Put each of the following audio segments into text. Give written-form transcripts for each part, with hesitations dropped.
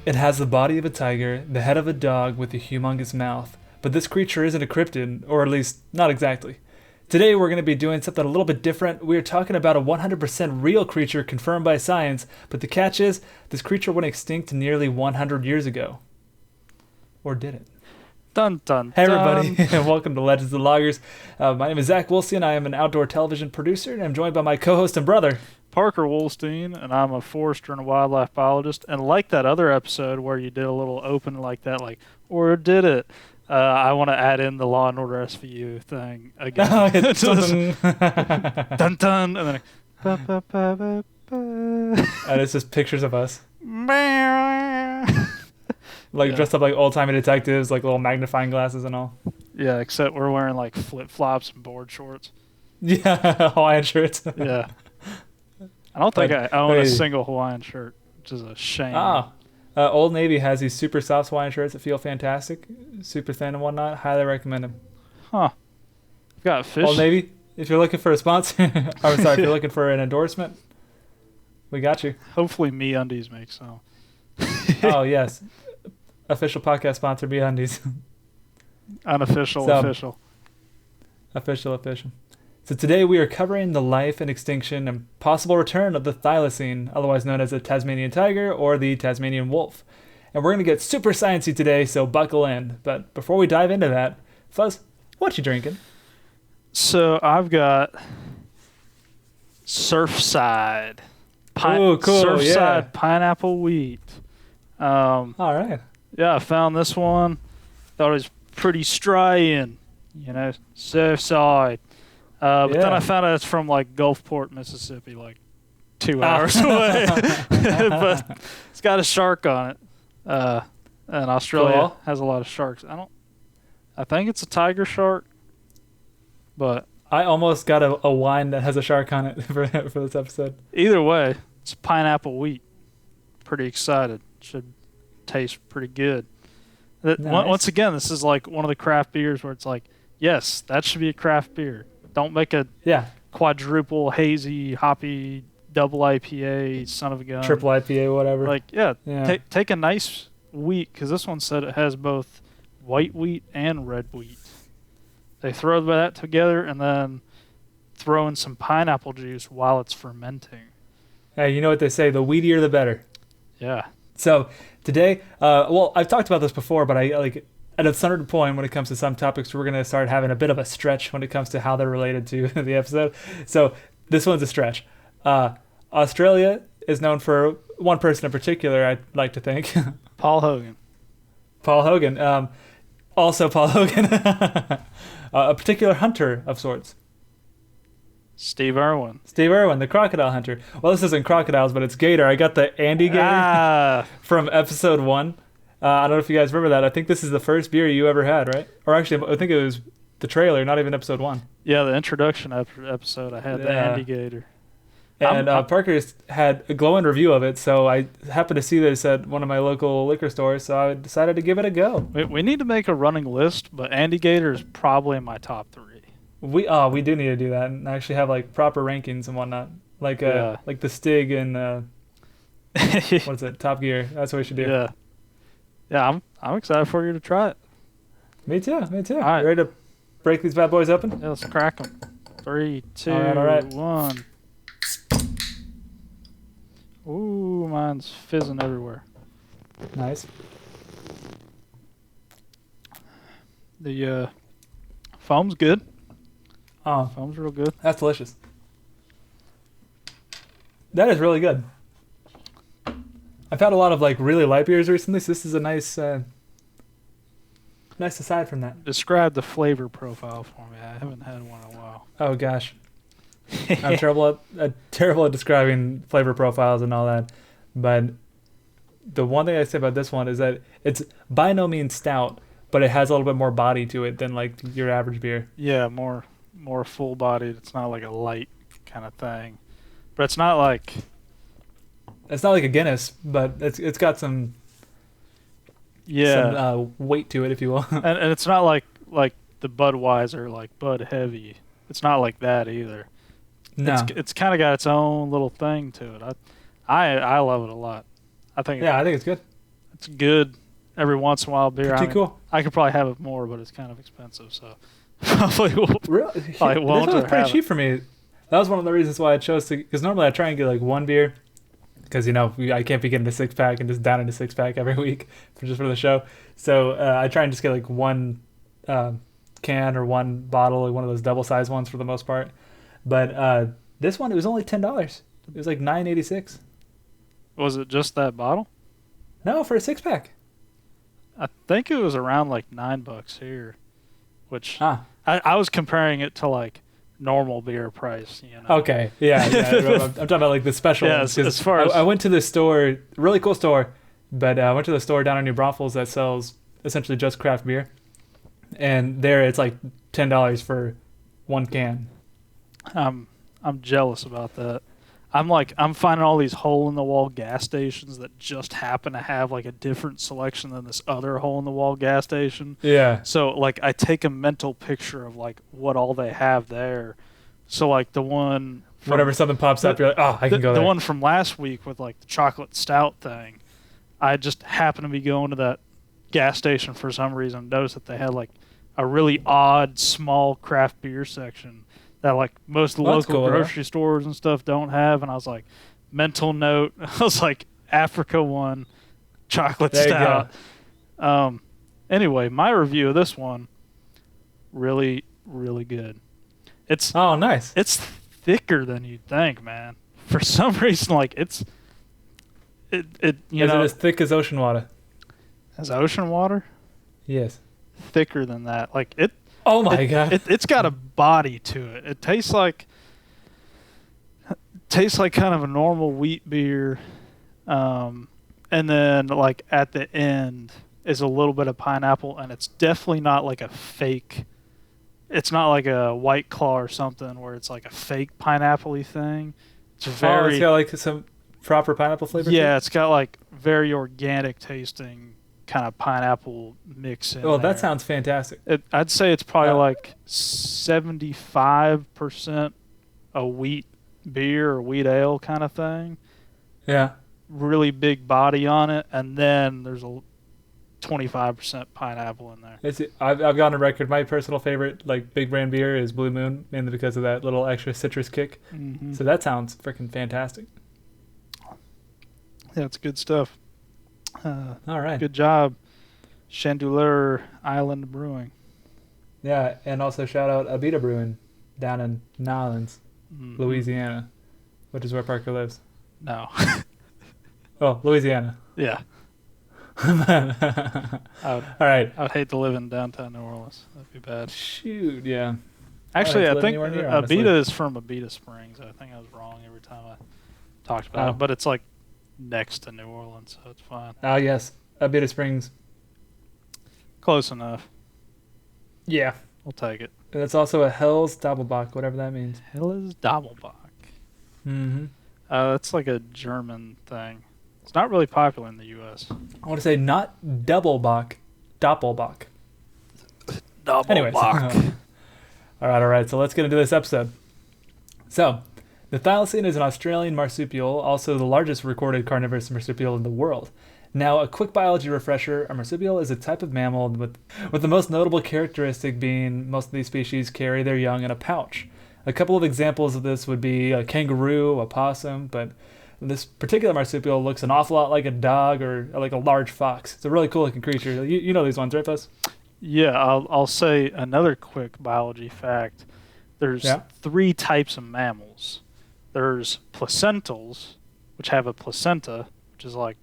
It has the body of a tiger, the head of a dog with a humongous mouth. But this creature isn't a cryptid, or at least not exactly. Today we're going to be doing something a little bit different. We're talking about a 100% real creature confirmed by science, but the catch is, this creature went extinct nearly 100 years ago. Or did it? Dun dun Hey dun. everybody, and welcome to Legends of Loggers. My name is Zac Wohlstein. I am an outdoor television producer, and I'm joined by my co-host and brother. Parker Wohlstein, and I'm a forester and a wildlife biologist. And like that other episode where you did a little open like that, like, or did it? I want to add in the Law and Order SVU thing again. Dun dun, and then ba, ba, ba, ba, ba. And it's just pictures of us. Like Yeah. dressed up like old-timey detectives, like little magnifying glasses and all. Yeah, except we're wearing like flip-flops and board shorts. Yeah, Hawaiian shirts. Yeah. I don't think But- I own a hey. single Hawaiian shirt, which is a shame. Old Navy has these super soft Hawaiian shirts that feel fantastic, super thin and whatnot. Highly recommend them. Huh. I've got fish. Old Navy, if you're looking for a sponsor, I'm sorry, if you're looking for an endorsement, we got you. Hopefully MeUndies makes some. Oh yes, official podcast sponsor, MeUndies. Unofficial, So- official. Official. So today we are covering the life and extinction and possible return of the thylacine, otherwise known as the Tasmanian Tiger or the Tasmanian Wolf. And we're going to get super sciencey today, so buckle in. But before we dive into that, Fuzz, what you drinking? So I've got Surfside. Ooh, cool, Surfside yeah. pineapple wheat. All right. Yeah, I found this one. Thought it was pretty Australian, Surfside. But then Yeah. I found out it's from like Gulfport, Mississippi, like 2 hours away. But it's got a shark on it. And Australia Cool. has a lot of sharks. I think it's a tiger shark, but I almost got a wine that has a shark on it for this episode. either way, it's pineapple wheat. Pretty excited. Should taste pretty good. Nice. Once again, this is like one of the craft beers where it's like, yes, that should be a craft beer. Don't make a Yeah, quadruple hazy hoppy double IPA son of a gun. triple IPA, whatever. Like, yeah, yeah. take a nice wheat, because this one said it has both white wheat and red wheat. They throw that together and then throw in some pineapple juice while it's fermenting. Hey, you know what they say, the wheatier the better. Yeah. So today, well, I've talked about this before, but I like at a certain point when it comes to some topics, we're gonna start having a bit of a stretch when it comes to how they're related to the episode. So this one's a stretch. Australia is known for one person in particular. I'd like to think Paul Hogan. Paul Hogan. Also Paul Hogan, a particular hunter of sorts. Steve Irwin. Steve Irwin, the crocodile hunter. Well, this isn't crocodiles, but it's gator. I got the Andy gator. Ah, From episode 1. I don't know if you guys remember that. I think this is the first beer you ever had, right? Or actually, I think it was the trailer, not even episode 1. yeah, the introduction episode, I had the Yeah. Andy Gator. And I'm- Parker's had a glowing review of it, so I happened to see this at one of my local liquor stores, so I decided to give it a go. We need to make a running list, but Andy Gator is probably in my top 3. We do need to do that and actually have like proper rankings and whatnot, like Yeah. like the Stig and what is it, Top Gear. That's what we should do. Yeah. Yeah, I'm excited for you to try it. Me too. All right. You ready to break these bad boys open? Yeah, let's crack them. 3, 2, All right. 1. Ooh, mine's fizzing everywhere. Nice. The foam's good. Oh, Foam's real good. that's delicious. That is really good. I've had a lot of like really light beers recently, so this is a nice aside from that. Describe the flavor profile for me. I haven't had one in a while. Oh gosh, I'm terrible at describing flavor profiles and all that. But the one thing I say about this one is that it's by no means stout, but it has a little bit more body to it than like your average beer. Yeah, more full bodied. It's not like a light kind of thing. But it's not like It's not like a Guinness, but it's got some weight to it, if you will. and it's not like the Budweiser, like Bud Heavy. It's not like that either. No. It's kind of got its own little thing to it. I love it a lot. I think Yeah, I think it's good. It's good every once in a while beer. Pretty cool. I could probably have it more, but it's kind of expensive, so probably won't. Really? Probably won't. This was or pretty have cheap it. for me. That was one of the reasons why I chose to, because normally I try and get like one beer, because I can't be getting a 6-pack and just down in a 6-pack every week for the show. So I try and just get like one can or one bottle, like one of those double sized ones for the most part. But this one, it was only $10. It was like $9.86. Was it just that bottle? No, for a 6-pack. I think it was around like $9 here, which Ah, I was comparing it to like normal beer price. okay, yeah. I'm talking about like the special Yeah, ones. as far as I went to this store, really cool store, but I went to the store down in New Braunfels that sells essentially just craft beer, and there it's like $10 for one can. I'm jealous about that. I'm finding all these hole in the wall gas stations that just happen to have like a different selection than this other hole in the wall gas station. Yeah. So like I take a mental picture of like what all they have there. So like the one Whenever something pops up, you're like, oh, I can go the there. one from last week with like the chocolate stout thing. I just happened to be going to that gas station for some reason and noticed that they had like a really odd small craft beer section that like most of the Well, that's local cool, grocery stores and stuff don't have. And I was like, mental note. I was like, Africa one, chocolate There you stout. Anyway, my review of this one, really, really good. Oh, nice. It's thicker than you'd think, man. For some reason, like it Is it as thick as ocean water? as ocean water, Yes. thicker than that. Like it. Oh my god. It's got a body to it. It tastes like kind of a normal wheat beer, and then like at the end is a little bit of pineapple, and it's definitely not like a fake. It's not like a White Claw or something where it's like a fake pineapple-y thing. It's It's very got like some proper pineapple flavor. to yeah. it? It's got like very organic tasting kind of pineapple mix in Well, there. that sounds fantastic. I'd say it's probably Yeah. like 75% a wheat beer or wheat ale kind of thing. Yeah. Really big body on it, and then there's a 25% pineapple in there. I've gotten a record. My personal favorite, like big brand beer, is Blue Moon, mainly because of that little extra citrus kick. Mm-hmm. So that sounds freaking fantastic. Yeah, it's good stuff. All right. Good job, Chandeleur Island Brewing. Yeah, and also shout out Abita Brewing down in Nolens, Mhm. Louisiana, which is where Parker lives. No. Oh, Louisiana. Yeah. All right. I would hate to live in downtown New Orleans. That'd be bad. Shoot, yeah. Actually, hate to I live think anywhere near, honestly. Abita is from Abita Springs. I think I was wrong every time I talked about Oh. it, but it's like next to New Orleans, so it's fine. Oh, yes. Abita Springs. Close enough. Yeah. We'll take it. And it's also a Hell's Doppelbock, whatever that means. Hell is Doppelbock. Mm-hmm. That's like a German thing. It's not really popular in the U.S. I want to say not Doublebock, Doppelbock. Anyways. All right. So let's get into this episode. So, the thylacine is an Australian marsupial, also the largest recorded carnivorous marsupial in the world. Now, a quick biology refresher, a marsupial is a type of mammal with the most notable characteristic being most of these species carry their young in a pouch. A couple of examples of this would be a kangaroo, a possum, but this particular marsupial looks an awful lot like a dog or like a large fox. It's a really cool looking creature. You know these ones, right, Buzz? Yeah, I'll say another quick biology fact. There's 3 types of mammals. There's placentals, which have a placenta, which is like,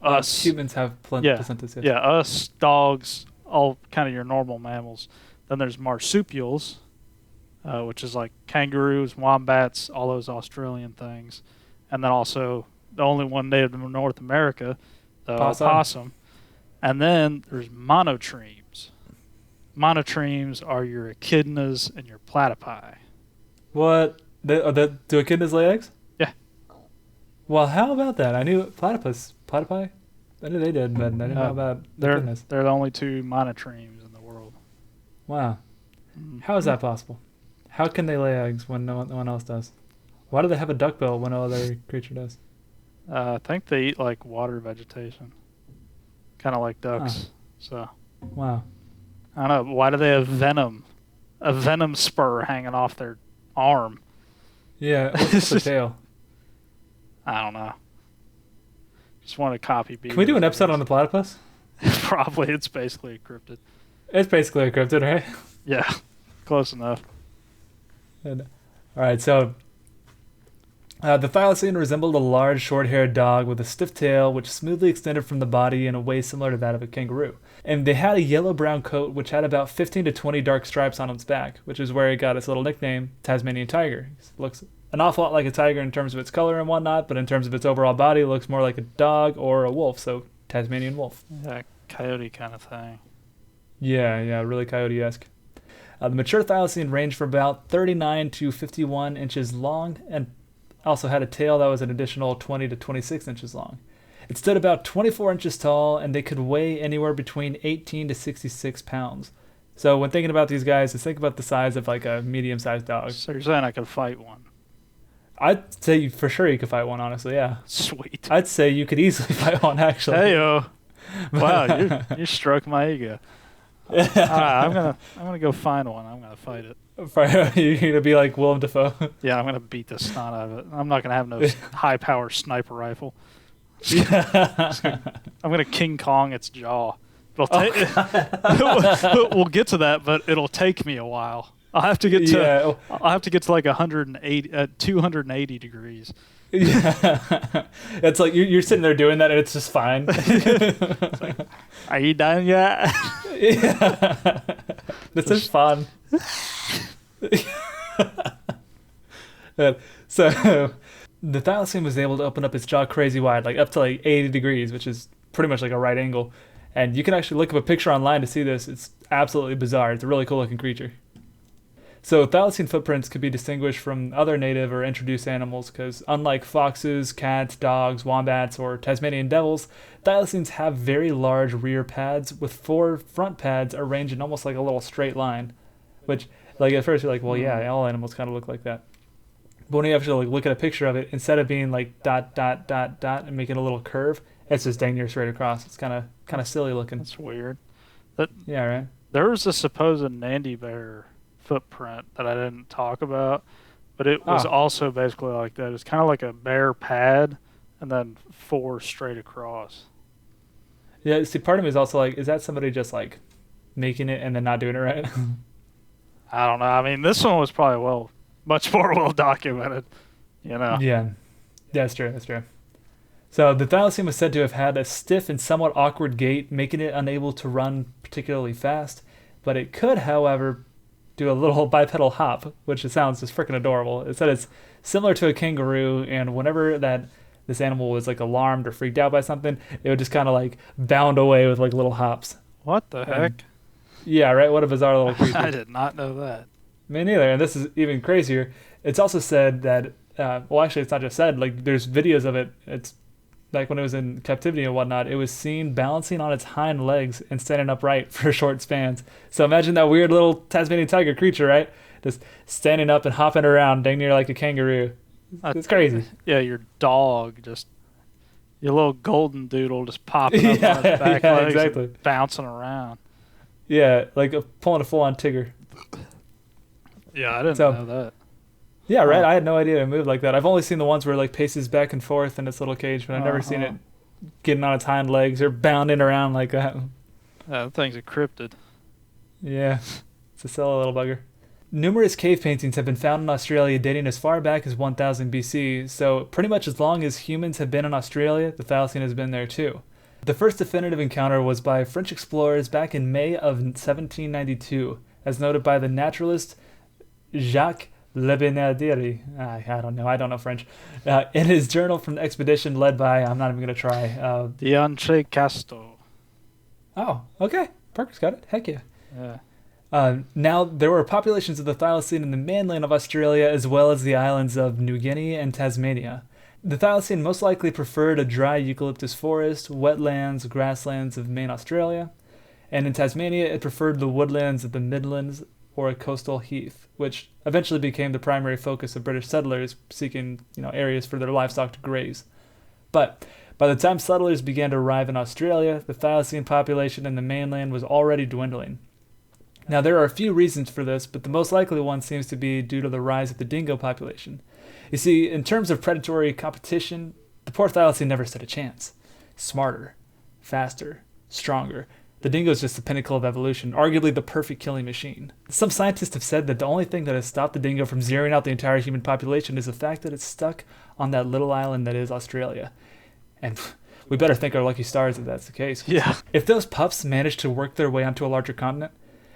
us. Humans have placentas. Yes. Yeah, us, dogs, all kind of your normal mammals. Then there's marsupials, which is like kangaroos, wombats, all those Australian things. And then also the only one native to North America, the opossum. And then there's monotremes. Monotremes are your echidnas and your platypi. What? Do echidnas lay eggs? Yeah. Well, how about that? I knew platypi. I knew they did, but I didn't know about echidnas. They're the only 2 monotremes in the world. Wow. Mm. How is that possible? How can they lay eggs when no one else does? Why do they have a duckbill when no other creature does? I think they eat like water vegetation. kind of like ducks. So Wow. I don't know. Why do they have venom? A venom spur hanging off their arm. Yeah, what's the tail? I don't know. Just want to copy beavers. Can we do an episode on the platypus? Probably. It's basically a cryptid. It's basically a cryptid, right? Yeah, close enough. All right, so the thylacine resembled a large, short-haired dog with a stiff tail, which smoothly extended from the body in a way similar to that of a kangaroo. And they had a yellow-brown coat, which had about 15 to 20 dark stripes on its back, which is where it got its little nickname, Tasmanian Tiger. It looks an awful lot like a tiger in terms of its color and whatnot, but in terms of its overall body, it looks more like a dog or a wolf, so Tasmanian wolf. Yeah, coyote kind of thing. Yeah, really coyote-esque. The mature thylacine ranged from about 39 to 51 inches long and also had a tail that was an additional 20 to 26 inches long. It stood about 24 inches tall, and they could weigh anywhere between 18 to 66 pounds. So when thinking about these guys, just think about the size of like a medium-sized dog. So you're saying I could fight one? I'd say for sure you could fight one, honestly, yeah. Sweet. I'd say you could easily fight one, actually. Hey-o. Wow, you struck my ego. Alright, I'm gonna go find one. I'm gonna fight it. You're gonna be like Willem Dafoe. Yeah, I'm gonna beat the snot out of it. I'm not gonna have no high-power sniper rifle. I'm gonna King Kong its jaw. We'll get to that, but it'll take me a while. I'll have to get to like 280 degrees. Yeah, it's like you're sitting there doing that, and it's just fine. It's like, are you done yet? Yeah, this is fun. So the thylacine was able to open up its jaw crazy wide, like up to like 80 degrees, which is pretty much like a right angle. And you can actually look up a picture online to see this. It's absolutely bizarre. It's a really cool looking creature. So thylacine footprints could be distinguished from other native or introduced animals because unlike foxes, cats, dogs, wombats, or Tasmanian devils, thylacines have very large rear pads with 4 front pads arranged in almost like a little straight line. Which, like, at first you're like, well, yeah, all animals kind of look like that. But when you actually like look at a picture of it, instead of being like dot, dot, dot, dot, and making a little curve, it's just dang near straight across. It's kind of silly looking. That's weird. Yeah, right? There was a supposed Nandy bear footprint that I didn't talk about, but it was also basically like that. It's kind of like a bear pad and then 4 straight across. Yeah, see, part of me is also like, is that somebody just like making it and then not doing it right? I don't know. I mean, this one was probably much more well documented, you know. Yeah, that's true. So the thylacine was said to have had a stiff and somewhat awkward gait, making it unable to run particularly fast, but it could, however, do a little bipedal hop, which it sounds just freaking adorable. It said it's similar to a kangaroo, and whenever this animal was like alarmed or freaked out by something, it would just kind of like bound away with like little hops. What the heck? Yeah, right? What a bizarre little creature. I did not know that. Me neither, and this is even crazier. It's also said that, well, actually, it's not just said, like, there's videos of it. It's like when it was in captivity and whatnot, it was seen balancing on its hind legs and standing upright for short spans. So imagine that weird little Tasmanian tiger creature, right? Just standing up and hopping around dang near like a kangaroo. It's crazy. Yeah, your dog, your little golden doodle just popping up on its back legs exactly. and bouncing around. Yeah, like pulling a full-on Tigger. Yeah, I didn't know that. Yeah, right. I had no idea it moved like that. I've only seen the ones where it like paces back and forth in its little cage, but I've never seen it getting on its hind legs or bounding around like that. That thing's a cryptid. Yeah, it's a silly little bugger. Numerous cave paintings have been found in Australia dating as far back as 1000 BC, so pretty much as long as humans have been in Australia, the thylacine has been there too. The first definitive encounter was by French explorers back in May of 1792, as noted by the naturalist Jacques Wohlstein, I don't know French, in his journal from the expedition led by, I'm not even going to try. Diantre Casto. Oh, okay. Parker's got it. Heck yeah. Yeah. Now, there were populations of the thylacine in the mainland of Australia as well as the islands of New Guinea and Tasmania. The thylacine most likely preferred a dry eucalyptus forest, wetlands, grasslands of main Australia, and in Tasmania it preferred the woodlands of the Midlands or a coastal heath, which eventually became the primary focus of British settlers seeking, areas for their livestock to graze. But by the time settlers began to arrive in Australia, the thylacine population in the mainland was already dwindling. Now, there are a few reasons for this, but the most likely one seems to be due to the rise of the dingo population. You see, in terms of predatory competition, the poor thylacine never stood a chance. Smarter, faster, stronger. The dingo is just the pinnacle of evolution, arguably the perfect killing machine. Some scientists have said that the only thing that has stopped the dingo from zeroing out the entire human population is the fact that it's stuck on that little island that is Australia. And we better thank our lucky stars if that's the case. Yeah. If those pups managed to work their way onto a larger continent,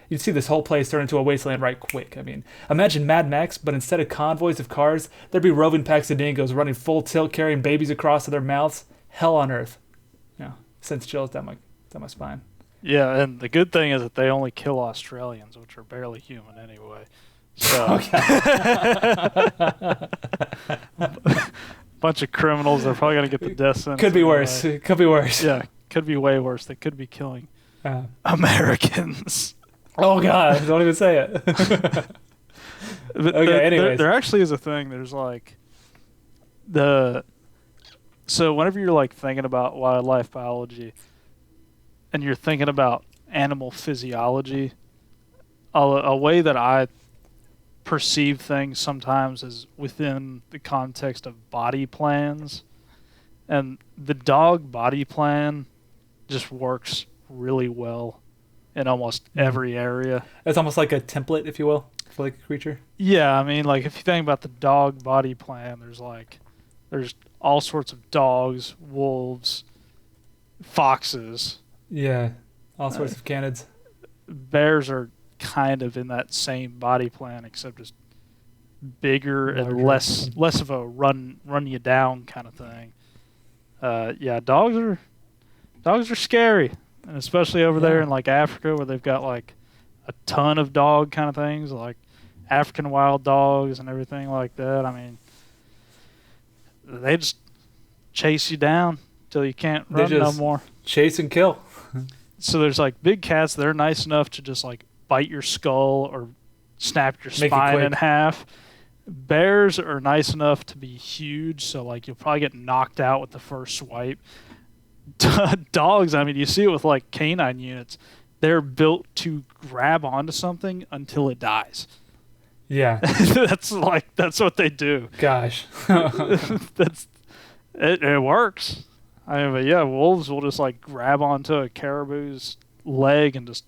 you'd see this whole place turn into a wasteland right quick. I mean, imagine Mad Max, but instead of convoys of cars, there'd be roving packs of dingoes running full tilt, carrying babies across to their mouths. Hell on earth. Sends chills down my spine. Yeah, and the good thing is that they only kill Australians, which are barely human anyway. So, bunch of criminals. They're probably gonna get the death sentence. Could be worse. Could be worse. Yeah, could be way worse. They could be killing Americans. Oh God! Don't even say it. Okay. Anyways, there actually is a thing. There's like so whenever you're like thinking about wildlife biology, and you're thinking about animal physiology, a way that I perceive things sometimes is within the context of body plans. And the dog body plan just works really well in almost every area. It's almost like a template, if you will, for like a creature. Yeah, I mean, like if you think about the dog body plan, there's all sorts of dogs, wolves, foxes. Yeah, all sorts of canids. Bears are kind of in that same body plan, except just bigger and less of a run you down kind of thing. Yeah, dogs are scary, and especially over there in like Africa, where they've got like a ton of dog kind of things, like African wild dogs and everything like that. I mean, they just chase you down till you can't run no more. Chase and kill. So there's like big cats that are nice enough to just like bite your skull or snap your spine in half. Bears are nice enough to be huge, so like you'll probably get knocked out with the first swipe. Dogs, I mean, you see it with like canine units. They're built to grab onto something until it dies. Yeah. That's what they do. Gosh. It works. I mean, but yeah, wolves will just like grab onto a caribou's leg and just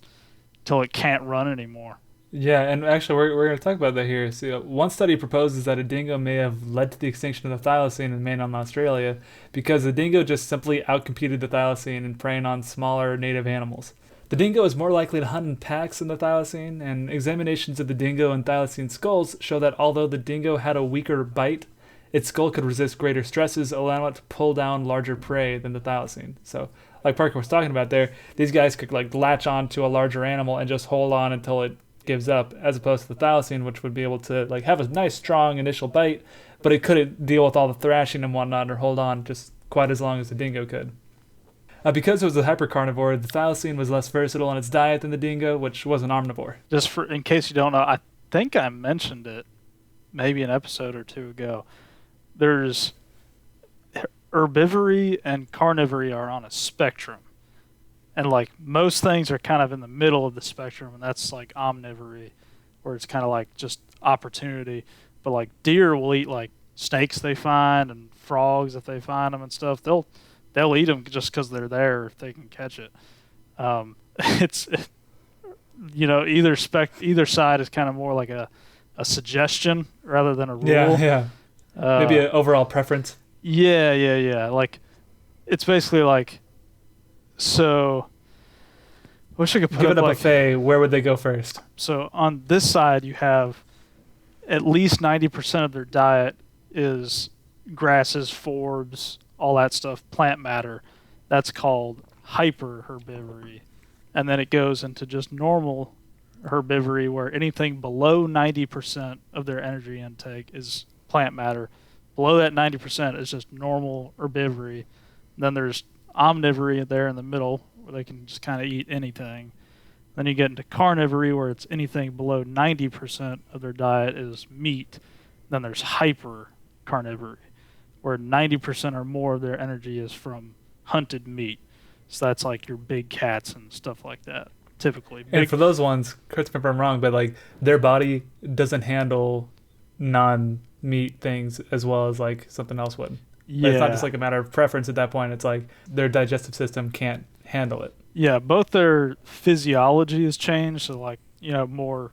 till it can't run anymore. Yeah, and actually we're going to talk about that here. So, one study proposes that a dingo may have led to the extinction of the thylacine in mainland Australia because the dingo just simply outcompeted the thylacine in preying on smaller native animals. The dingo is more likely to hunt in packs than the thylacine, and examinations of the dingo and thylacine skulls show that although the dingo had a weaker bite, its skull could resist greater stresses, allowing it to pull down larger prey than the thylacine. So, like Parker was talking about there, these guys could like latch on to a larger animal and just hold on until it gives up, as opposed to the thylacine, which would be able to like have a nice strong initial bite, but it couldn't deal with all the thrashing and whatnot or hold on just quite as long as the dingo could. Because it was a hypercarnivore, the thylacine was less versatile in its diet than the dingo, which was an omnivore. Just for in case you don't know, I think I mentioned it maybe an episode or two ago. There's herbivory and carnivory are on a spectrum. And like most things are kind of in the middle of the spectrum, and that's like omnivory, where it's kind of like just opportunity. But like deer will eat like snakes they find and frogs if they find them and stuff. They'll eat them just because they're there if they can catch it. Either side is kind of more like a suggestion rather than a rule. Yeah. Maybe an overall preference. Yeah. Like it's basically like. So, wish I could put Given up a like, buffet, where would they go first? So on this side, you have at least 90% of their diet is grasses, forbs, all that stuff, plant matter. That's called hyperherbivory. And then it goes into just normal herbivory, where anything below 90% of their energy intake is plant matter. Below that 90% is just normal herbivory. And then there's omnivory there in the middle, where they can just kind of eat anything. Then you get into carnivory, where it's anything below 90% of their diet is meat. Then there's hypercarnivory, where 90% or more of their energy is from hunted meat. So that's like your big cats and stuff like that, typically. And for those ones, correct me if I'm wrong, but like their body doesn't handle non-meat things as well as like something else would. Yeah. It's not just like a matter of preference at that point. It's like their digestive system can't handle it. Yeah, both their physiology has changed, so like, more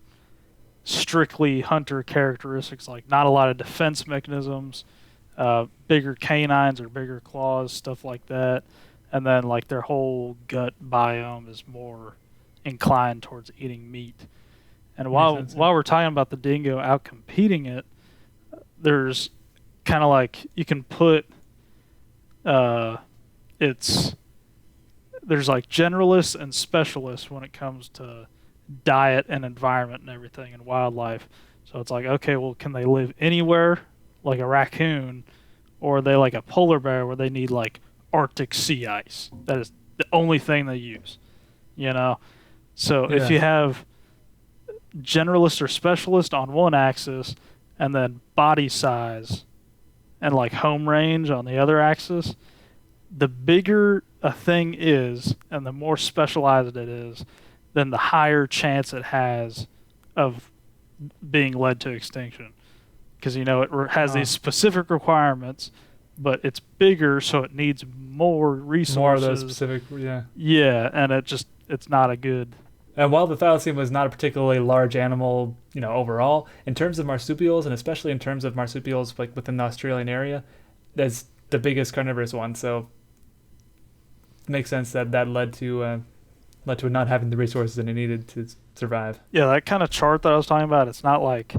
strictly hunter characteristics, like not a lot of defense mechanisms, bigger canines or bigger claws, stuff like that. And then like their whole gut biome is more inclined towards eating meat. And while we're talking about the dingo out competing it, there's kind of like you can put there's like generalists and specialists when it comes to diet and environment and everything and wildlife. So it's like, okay, well, can they live anywhere like a raccoon, or are they like a polar bear where they need like Arctic sea ice? That is the only thing they use, So if you have generalist or specialist on one axis and then body size and like home range on the other axis, the bigger a thing is and the more specialized it is, then the higher chance it has of being led to extinction. Because, it has these specific requirements, but it's bigger, so it needs more resources. More of those specific, yeah. Yeah, and it's not a good... And while the thylacine was not a particularly large animal, overall, in terms of marsupials, and especially in terms of marsupials like within the Australian area, that's the biggest carnivorous one. So it makes sense that led to it not having the resources that it needed to survive. Yeah, that kind of chart that I was talking about, it's not like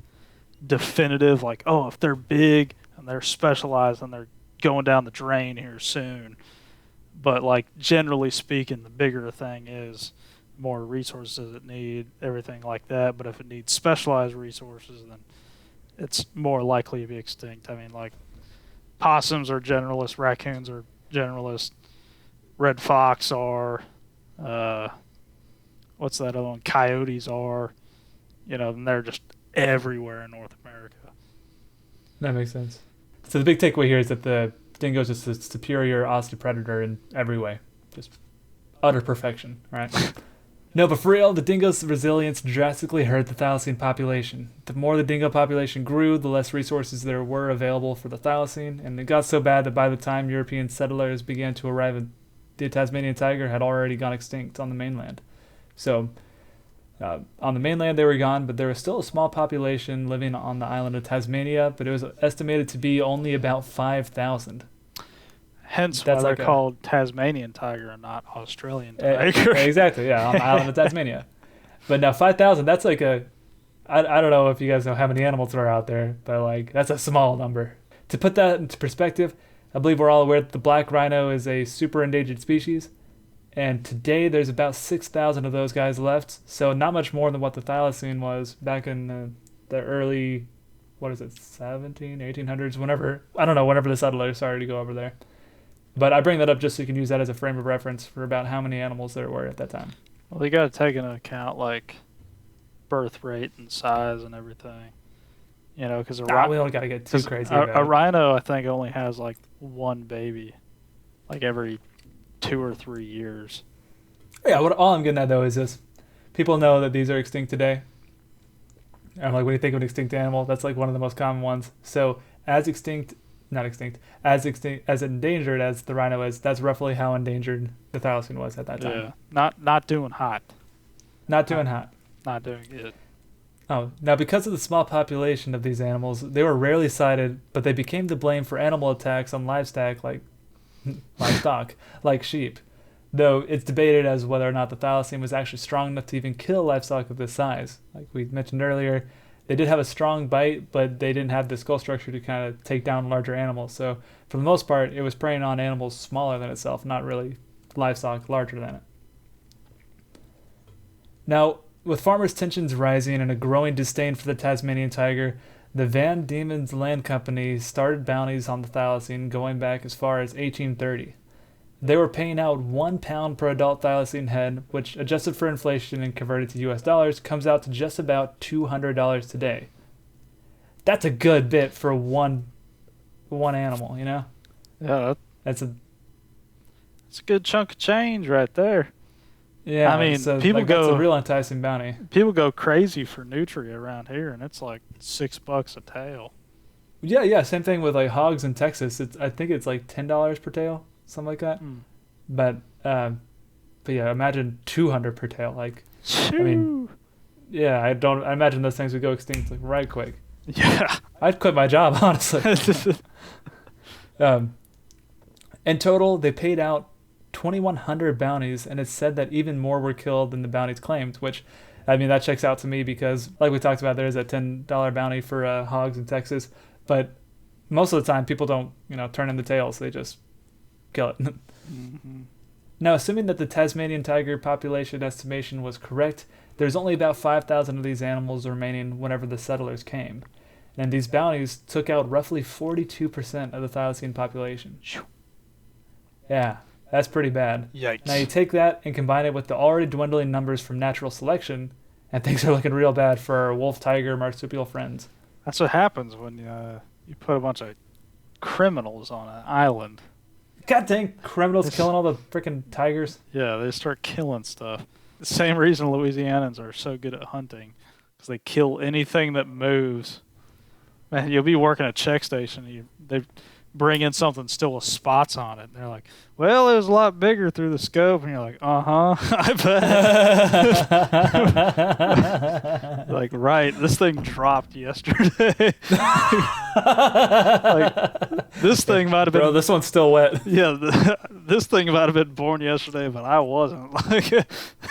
definitive, like, oh, if they're big and they're specialized and they're going down the drain here soon. But like generally speaking, the bigger the thing is, more resources it need, everything like that. But if it needs specialized resources, then it's more likely to be extinct. I mean, like possums are generalists, raccoons are generalists, red fox are, what's that other one? Coyotes are, and they're just everywhere in North America. That makes sense. So the big takeaway here is that the dingo is just a superior osteopredator in every way. Just utter perfection, right? No, but for real, the dingo's resilience drastically hurt the thylacine population. The more the dingo population grew, the less resources there were available for the thylacine, and it got so bad that by the time European settlers began to arrive, the Tasmanian tiger had already gone extinct on the mainland. So, on the mainland they were gone, but there was still a small population living on the island of Tasmania, but it was estimated to be only about 5,000. Hence why they're called Tasmanian tiger and not Australian tiger. Exactly, yeah, on the island of Tasmania. But now 5,000, that's like I don't know if you guys know how many animals there are out there, but like that's a small number. To put that into perspective, I believe we're all aware that the black rhino is a super endangered species, and today there's about 6,000 of those guys left, so not much more than what the thylacine was back in the early, 1800s, whenever the settlers started to go over there. But I bring that up just so you can use that as a frame of reference for about how many animals there were at that time. Well, you got to take into account like birth rate and size and everything. Because we don't got to get too crazy. A rhino, I think, only has like one baby, like every 2 or 3 years. Yeah, all I'm getting at though is this: people know that these are extinct today. And like when you think of an extinct animal, that's like one of the most common ones. So as endangered as the rhino is, that's roughly how endangered the thylacine was at that time. Yeah, not doing hot. Not doing hot. Not doing good. Oh, now because of the small population of these animals, they were rarely sighted, but they became to blame for animal attacks on livestock like sheep. Though it's debated as whether or not the thylacine was actually strong enough to even kill livestock of this size. Like we mentioned earlier, they did have a strong bite, but they didn't have the skull structure to kind of take down larger animals. So for the most part, it was preying on animals smaller than itself, not really livestock larger than it. Now, with farmers' tensions rising and a growing disdain for the Tasmanian tiger, the Van Diemen's Land Company started bounties on the thylacine going back as far as 1830. They were paying out £1 per adult thylacine head, which, adjusted for inflation and converted to US dollars, comes out to just about $200 today. That's a good bit for one one animal, you know? Yeah, That's a it's a good chunk of change right there. yeah. I mean, So people like, that's a go real enticing bounty. people go crazy for nutria around here, and it's like $6 a tail. Yeah, yeah. Same thing with like hogs in Texas. I think it's like $10 per tail, something like that. Hmm. But yeah, imagine 200 per tail. Like, I mean, Shoo. yeah, I imagine those things would go extinct like right quick. Yeah. I'd quit my job honestly. Um, in total, they paid out 2,100 bounties, and it's said that even more were killed than the bounties claimed. Which, I mean, that checks out to me because, like we talked about, there's a $10 bounty for hogs in Texas, but most of the time people don't, turn in the tails; they just kill it. Mm-hmm. Now, assuming that the Tasmanian tiger population estimation was correct, there's only about 5,000 of these animals remaining whenever the settlers came. And these bounties took out roughly 42% of the thylacine population. Yeah, that's pretty bad. Yikes. Now you take that and combine it with the already dwindling numbers from natural selection, and things are looking real bad for our wolf tiger marsupial friends. That's what happens when you put a bunch of criminals on an island. God dang, criminals killing all the freaking tigers. Yeah, they start killing stuff. The same reason Louisianans are so good at hunting, because they kill anything that moves. Man, you'll be working a check station, they bring in something still with spots on it, and they're like, well, it was a lot bigger through the scope, and you're like, uh-huh, I bet. Like, right, this thing dropped yesterday. Like, this thing might have been... Bro, this one's still wet. Yeah, this thing might have been born yesterday, but I wasn't. Like,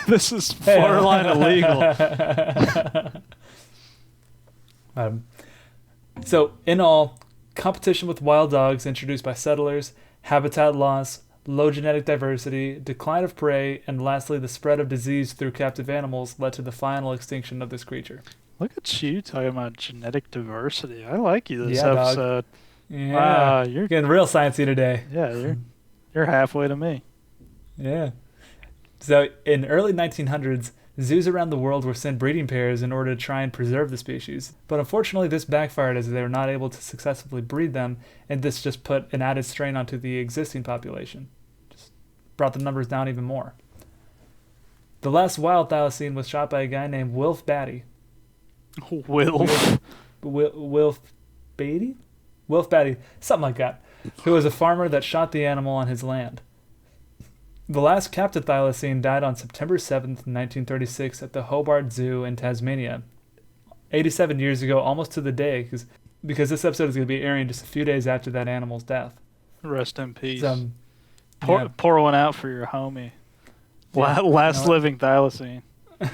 this is borderline illegal. So, in all, competition with wild dogs introduced by settlers, habitat loss, low genetic diversity, decline of prey, and lastly the spread of disease through captive animals led to the final extinction of this creature. Look at you talking about genetic diversity. I like you this Yeah, episode. Dog. Yeah, Wow, you're getting real sciencey today. Yeah, you're halfway to me. Yeah. So, in early 1900s, zoos around the world were sent breeding pairs in order to try and preserve the species. But unfortunately, this backfired as they were not able to successfully breed them, and this just put an added strain onto the existing population. Just brought the numbers down even more. The last wild thylacine was shot by a guy named Wilf Batty. Wilf Batty? Wilf Batty, something like that, who was a farmer that shot the animal on his land. The last captive thylacine died on September 7th, 1936 at the Hobart Zoo in Tasmania. 87 years ago, almost to the day, because this episode is going to be airing just a few days after that animal's death. Rest in peace. Pour one out for your homie. Yeah, last living thylacine.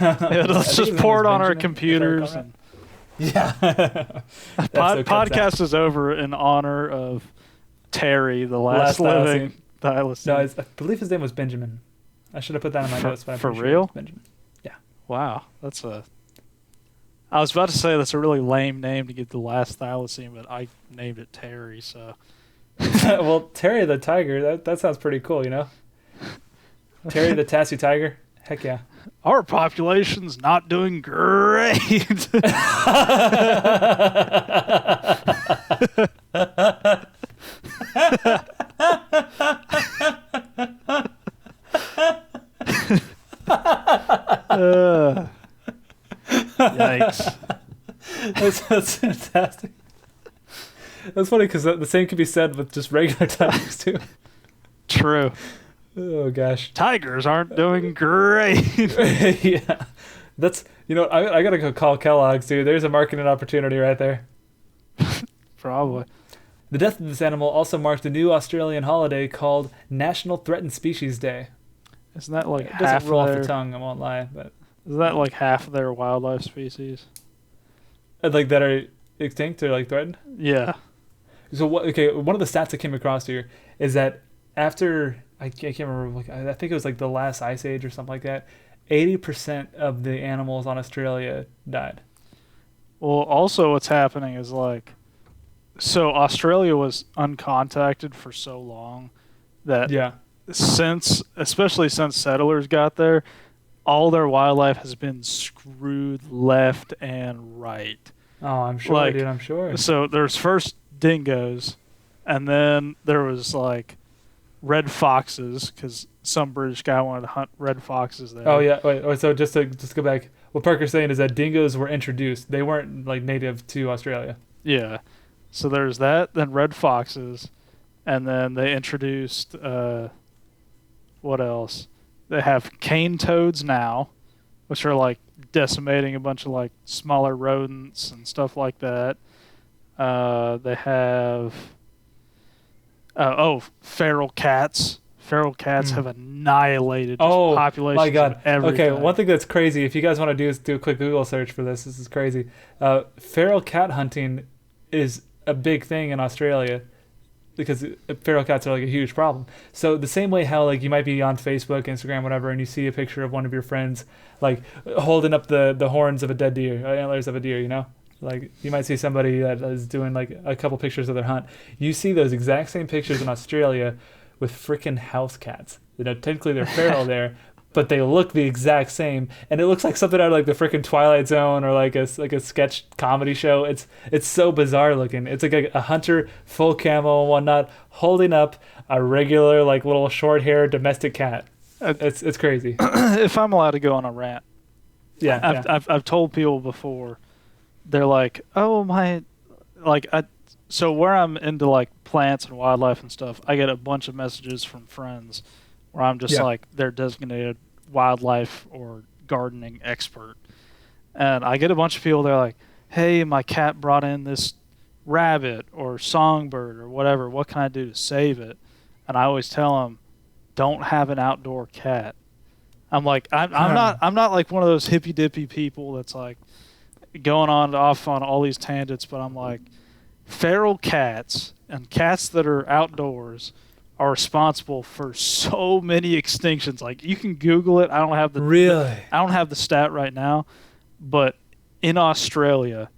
Yeah, let's just pour it on our computers. Yeah. Podcast is over in honor of Terry, the last living thylacine. No, I believe his name was Benjamin. I should have put that in my notes. But I'm for pretty sure real? it was Benjamin. Yeah. Wow, I was about to say that's a really lame name to get the last thylacine, but I named it Terry, so. Well, Terry the tiger, that sounds pretty cool, you know? Terry the Tassie tiger? Heck yeah. Our population's not doing great. Yikes. That's fantastic. That's funny because the same can be said with just regular tigers too. True. Oh gosh. Tigers aren't doing great. Yeah. That's, I gotta go call Kellogg's, dude. There's a marketing opportunity right there. Probably. The death of this animal also marked a new Australian holiday called National Threatened Species Day. Isn't that like It half doesn't roll of off their, the tongue, I won't lie, but Isn't that like half of their wildlife species? like that are extinct or like threatened? Yeah. So one of the stats I came across here is that after I can't remember, like I think it was like the last ice age or something like that, 80% of the animals on Australia died. Well, also what's happening is so Australia was uncontacted for so long that especially since settlers got there, all their wildlife has been screwed left and right. Oh, I'm sure, dude. I'm sure. So there's first dingoes, And then there was like red foxes because some British guy wanted to hunt red foxes there. Oh yeah. Wait. So just to go back, what Parker's saying is that dingoes were introduced. They weren't like native to Australia. Yeah. So there's that, then red foxes, and then they introduced what else? They have cane toads now, which are like decimating a bunch of like smaller rodents and stuff like that. They have feral cats. Feral cats have annihilated populations my God. of everything. Okay, one thing that's crazy, if you guys want to do is do a quick Google search for this. This is crazy. Feral cat hunting is a big thing in Australia because feral cats are like a huge problem. So the same way how like you might be on Facebook, Instagram, whatever, and you see a picture of one of your friends like holding up the horns of a dead deer, antlers of a deer, you know? Like you might see somebody that is doing like a couple pictures of their hunt. You see those exact same pictures in Australia with freaking house cats. You know, technically they're feral there, but they look the exact same, and it looks like something out of like the freaking Twilight Zone or like a sketch comedy show. It's so bizarre looking. It's like a hunter full camo and whatnot holding up a regular like little short hair domestic cat. It's crazy. If I'm allowed to go on a rant, Yeah, I've told people before. They're like, oh my, like so where I'm into like plants and wildlife and stuff, I get a bunch of messages from friends where I'm just like their designated wildlife or gardening expert. And I get a bunch of people, they're like, hey, my cat brought in this rabbit or songbird or whatever. What can I do to save it? And I always tell them, don't have an outdoor cat. I'm like, I'm not like one of those hippy dippy people that's like going off on all these tangents, but I'm like, feral cats and cats that are outdoors are responsible for so many extinctions. Like you can Google it. I don't have the stat right now, but in Australia,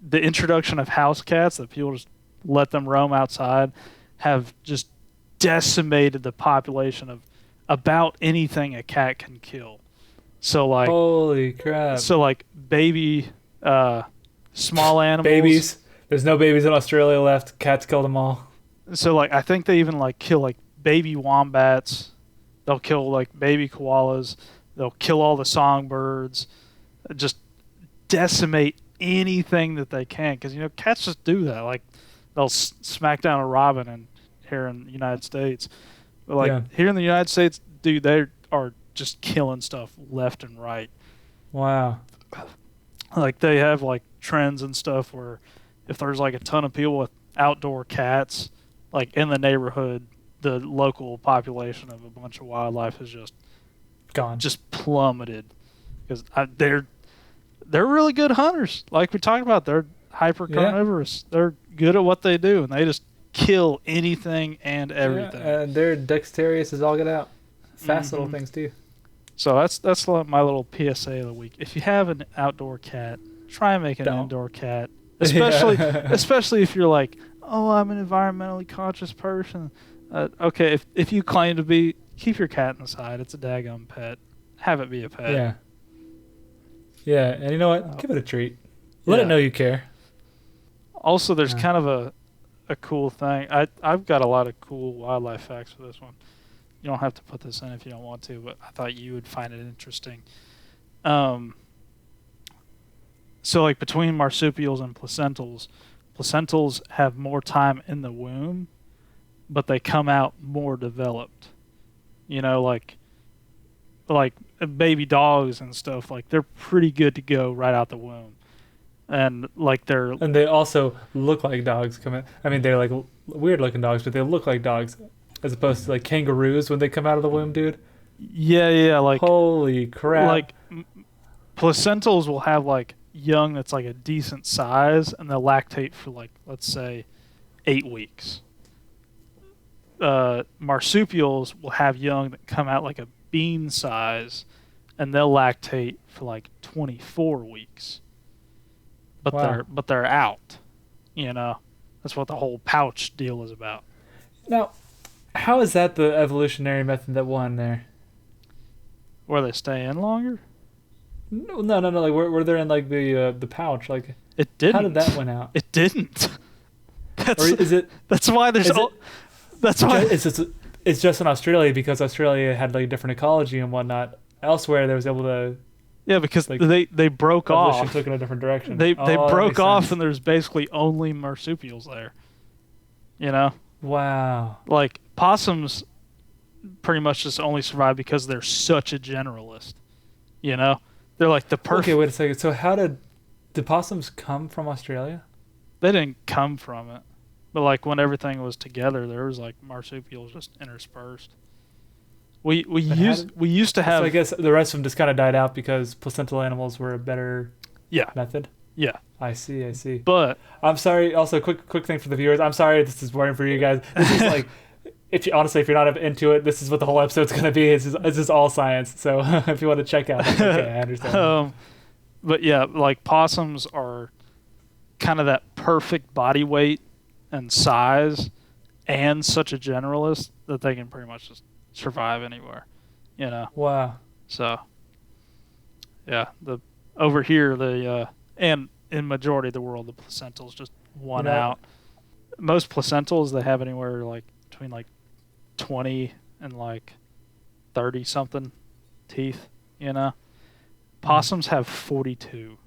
the introduction of house cats that people just let them roam outside have just decimated the population of about anything a cat can kill. So like, holy crap. So like baby, small animals. Babies. There's no babies in Australia left. Cats killed them all. So like I think they even like kill like baby wombats. They'll kill like baby koalas. They'll kill all the songbirds. Just decimate anything that they can, because you know cats just do that. Like they'll smack down a robin here in the United States. But like here in the United States, dude, they are just killing stuff left and right. Wow. Like they have like trends and stuff where if there's like a ton of people with outdoor cats, like in the neighborhood, the local population of a bunch of wildlife is just gone, just plummeted, because they're really good hunters. Like we talked about, they're hyper carnivorous. They're good at what they do, and they just kill anything and everything. And they're dexterous as all get out. Fast little things too. So that's my little PSA of the week. If you have an outdoor cat, try and make an indoor cat. Especially if you're like, oh, I'm an environmentally conscious person. Okay, if you claim to be, keep your cat inside. It's a daggum pet. Have it be a pet. Yeah. Yeah, and you know what? Give it a treat. Let it know you care. Also, there's kind of a cool thing. I've got a lot of cool wildlife facts for this one. You don't have to put this in if you don't want to, but I thought you would find it interesting. So like between marsupials and placentals have more time in the womb, but they come out more developed. You know, like baby dogs and stuff, like they're pretty good to go right out the womb. And like and they also look like dogs coming. I mean, they're like weird looking dogs, but they look like dogs as opposed to like kangaroos when they come out of the womb, dude. Yeah, like holy crap. Like placentals will have like young that's like a decent size, and they'll lactate for like, let's say 8 weeks. Marsupials will have young that come out like a bean size, and they'll lactate for like 24 weeks. But they're out. You know, that's what the whole pouch deal is about. Now, how is that the evolutionary method that won there? Where they stay in longer? No. Like where they're in like the pouch. Like it didn't. How did that win out? It didn't. Or is it? That's why there's. Is it- That's why. It's just in Australia because Australia had like different ecology and whatnot. Elsewhere, they was able to. Yeah, because like, they broke evolution off. took in a different direction. They That broke makes off, sense. and there's basically only marsupials there. You know, Wow. like possums, pretty much just only survive because they're such a generalist. You know, they're like the perfect. Okay, wait a second. So how did possums come from Australia? They didn't come from it, but like when everything was together, there was like marsupials just interspersed. We used to have. So I guess the rest of them just kind of died out because placental animals were a better Yeah, method. yeah, I see. but I'm sorry. Also, quick thing for the viewers. I'm sorry. This is boring for you guys. This is like, if you're not into it, this is what the whole episode's gonna be. This is all science. So if you want to check out, okay, I understand. but yeah, like possums are kind of that perfect body weight and size, and such a generalist that they can pretty much just survive anywhere. You know. Wow. So, yeah, over here and in majority of the world, the placentals just won out. Most placentals they have anywhere like between like 20 and like 30 something teeth. You know, possums have 42,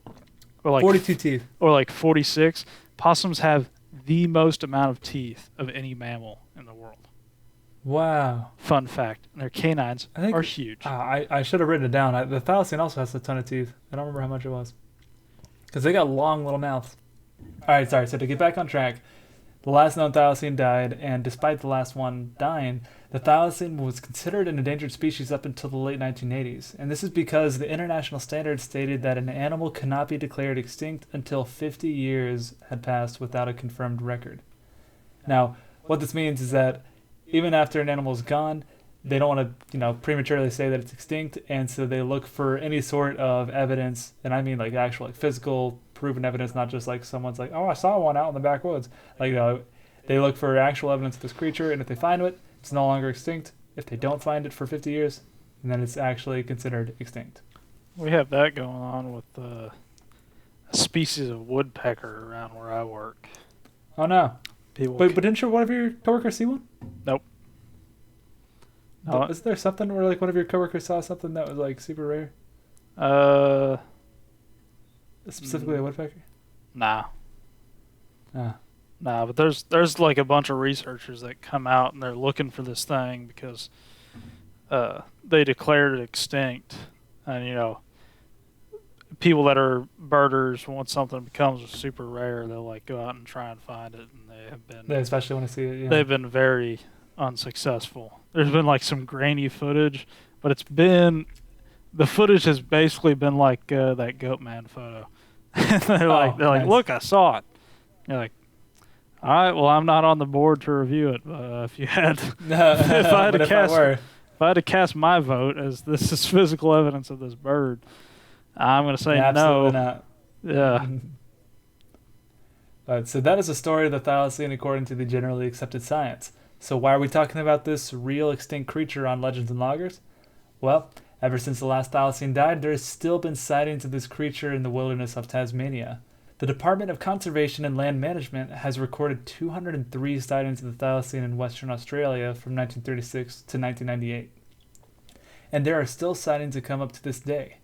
or like 42 teeth, or like 46. Possums have the most amount of teeth of any mammal in the world. Wow. Fun fact: their canines are huge. I should have written it down. The thylacine also has a ton of teeth. I don't remember how much it was. Because they got long little mouths. Alright, sorry. So to get back on track, the last known thylacine died, and despite the last one dying, the thylacine was considered an endangered species up until the late 1980s. And this is because the international standards stated that an animal cannot be declared extinct until 50 years had passed without a confirmed record. Now, what this means is that even after an animal is gone, they don't want to, prematurely say that it's extinct, and so they look for any sort of evidence, and I mean like actual, like physical, proven evidence, not just like someone's like, oh, I saw one out in the backwoods. Like, they look for actual evidence of this creature, and if they find it, it's no longer extinct. If they don't find it for 50 years, then it's actually considered extinct. We have that going on with a species of woodpecker around where I work. Oh no! People But didn't one of your coworkers see one? Nope. No. Is there something where like one of your coworkers saw something that was like super rare? Specifically a woodpecker? Nah. Ah. Nah, but there's like a bunch of researchers that come out and they're looking for this thing because they declared it extinct, and people that are birders, once something becomes super rare, they'll like go out and try and find it, and they have been. They especially want to see it. Yeah. They've been very unsuccessful. There's been like some grainy footage, but the footage has basically been like that Goatman photo. they're like, nice. Look, I saw it. You're like, all right, well, I'm not on the board to review it. If you had, if I had to cast my vote as this is physical evidence of this bird, I'm going to say absolutely no. Not. Yeah. So that is the story of the thylacine according to the generally accepted science. So why are we talking about this real extinct creature on Legends and Loggers? Well, ever since the last thylacine died, there has still been sightings of this creature in the wilderness of Tasmania. The Department of Conservation and Land Management has recorded 203 sightings of the thylacine in Western Australia from 1936 to 1998. And there are still sightings that come up to this day.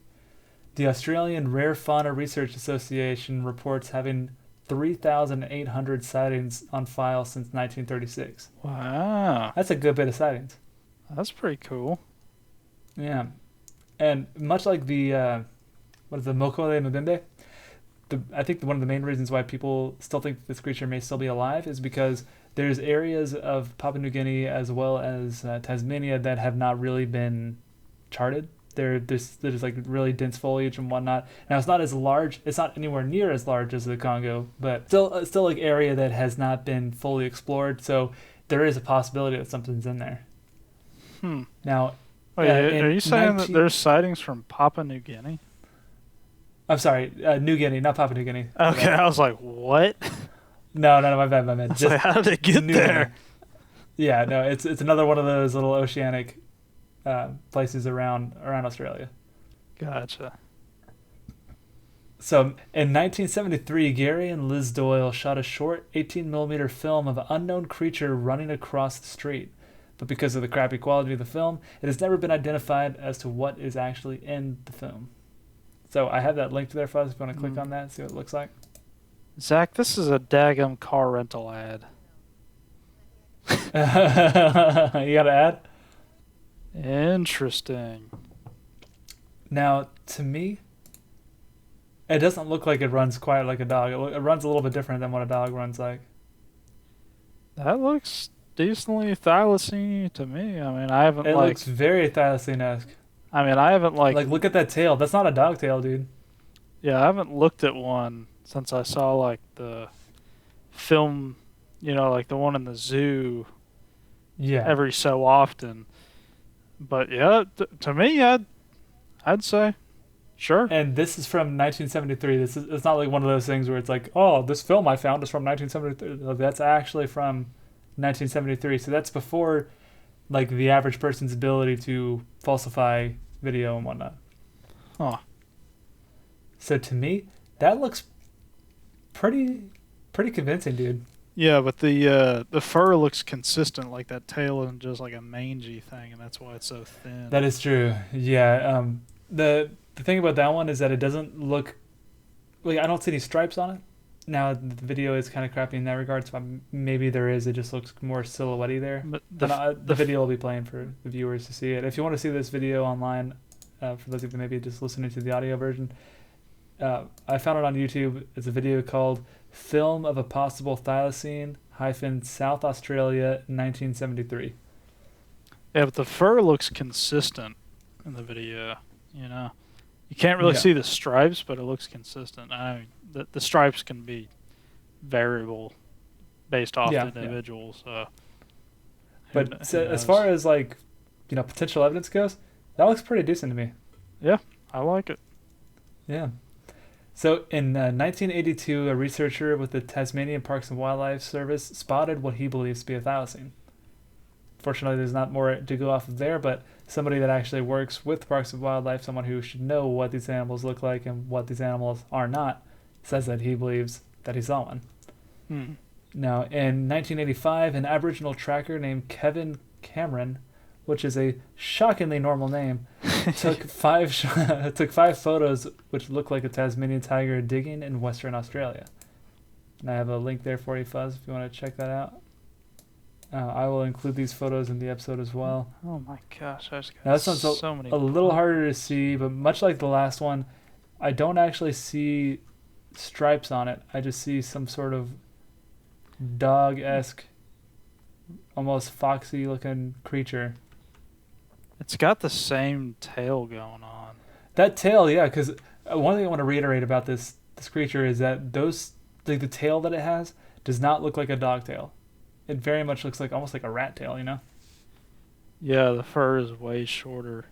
The Australian Rare Fauna Research Association reports having 3,800 sightings on file since 1936. Wow. That's a good bit of sightings. That's pretty cool. Yeah. And much like the Mokole Mbembe, I think one of the main reasons why people still think this creature may still be alive is because there's areas of Papua New Guinea as well as Tasmania that have not really been charted. There's like really dense foliage and whatnot. Now it's not as large. It's not anywhere near as large as the Congo, but still like area that has not been fully explored. So there is a possibility that something's in there. Now, wait, are you saying that there's sightings from Papua New Guinea? I'm sorry, New Guinea, not Papua New Guinea. Okay, I was like, what? No, my bad. Just like, how did it get there? Guinea. Yeah, no, it's another one of those little oceanic places around Australia. Gotcha. So in 1973, Gary and Liz Doyle shot a short 18 millimeter film of an unknown creature running across the street. But because of the crappy quality of the film, it has never been identified as to what is actually in the film. So I have that linked there, Fuzz, if you want to click on that and see what it looks like. Zach, this is a daggum car rental ad. You got to add? Interesting. Now, to me, it doesn't look like it runs quite like a dog. It runs a little bit different than what a dog runs like. That looks decently thylacine to me. I mean, I haven't It like. looks very thylacine-esque. I mean, I haven't like. Like, look at that tail. That's not a dog tail, dude. Yeah, I haven't looked at one since I saw like the film. You know, like the one in the zoo. Yeah. Every so often. But yeah, to me, I'd say, sure. And this is from 1973. It's not like one of those things where it's like, oh, this film I found is from 1973. No, that's actually from 1973. So that's before, like, the average person's ability to falsify video and whatnot. Huh. So to me, that looks pretty convincing, dude. Yeah, but the fur looks consistent. Like that tail isn't just like a mangy thing, and that's why it's so thin. That is true. Yeah. The thing about that one is that it doesn't look like, I don't see any stripes on it. Now the video is kind of crappy in that regard, so maybe there is. It just looks more silhouette-y there. But The video will be playing for the viewers to see it. If you want to see this video online, for those of you maybe just listening to the audio version, I found it on YouTube. It's a video called "Film of a Possible Thylacine South Australia 1973." Yeah, but the fur looks consistent in the video. You know, you can't really Yeah. see the stripes, but it looks consistent. I mean, the stripes can be variable based off Yeah, the yeah. individual. So, But who as knows? far as, like, potential evidence goes, that looks pretty decent to me. I like it. Yeah. So in 1982, a researcher with the Tasmanian Parks and Wildlife Service spotted what he believes to be a thylacine. Fortunately, there's not more to go off of there, but somebody that actually works with Parks and Wildlife, someone who should know what these animals look like and what these animals are not, says that he believes that he saw one. Hmm. Now, in 1985, an Aboriginal tracker named Kevin Cameron, which is a shockingly normal name, took five photos which look like a Tasmanian tiger digging in Western Australia. And I have a link there for you, Fuzz, if you want to check that out. I will include these photos in the episode as well. Oh my gosh, I just got Now, this one's so many. a little harder to see, but much like the last one, I don't actually see stripes on it. I just see some sort of dog-esque, almost foxy-looking creature. It's got the same tail going on. That tail, yeah, because one thing I want to reiterate about this creature is that the tail that it has does not look like a dog tail. It very much looks like almost like a rat tail, Yeah, the fur is way shorter.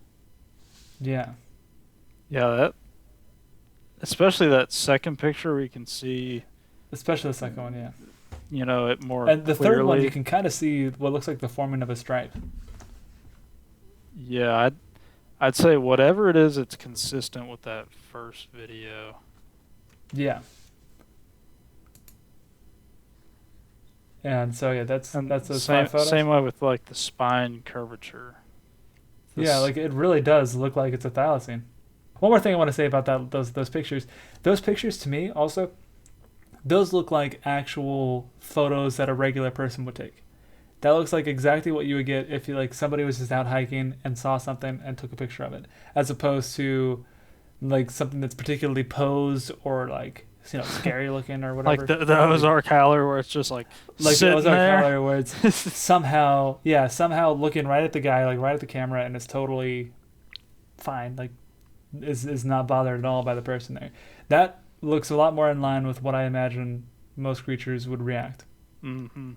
Yeah. Yeah, that. Especially that second picture, where you can see, Especially the second one, yeah. it more And the clearly. third one, you can kind of see what looks like the forming of a stripe. Yeah, I'd say whatever it is, it's consistent with that first video. Yeah. And so, yeah, that's those same, 5 photos. Same way with like the spine curvature. Yeah, like it really does look like it's a thylacine. One more thing I want to say about those pictures. Those pictures to me also, those look like actual photos that a regular person would take. That looks like exactly what you would get if somebody was just out hiking and saw something and took a picture of it, as opposed to like something that's particularly posed or scary looking or whatever. Like the Ozark Howler, where it's just like the sitting Ozark there. Howler, where it's somehow looking right at the guy, like right at the camera, and it's totally fine, is not bothered at all by the person there. That looks a lot more in line with what I imagine most creatures would react. Mm-hmm.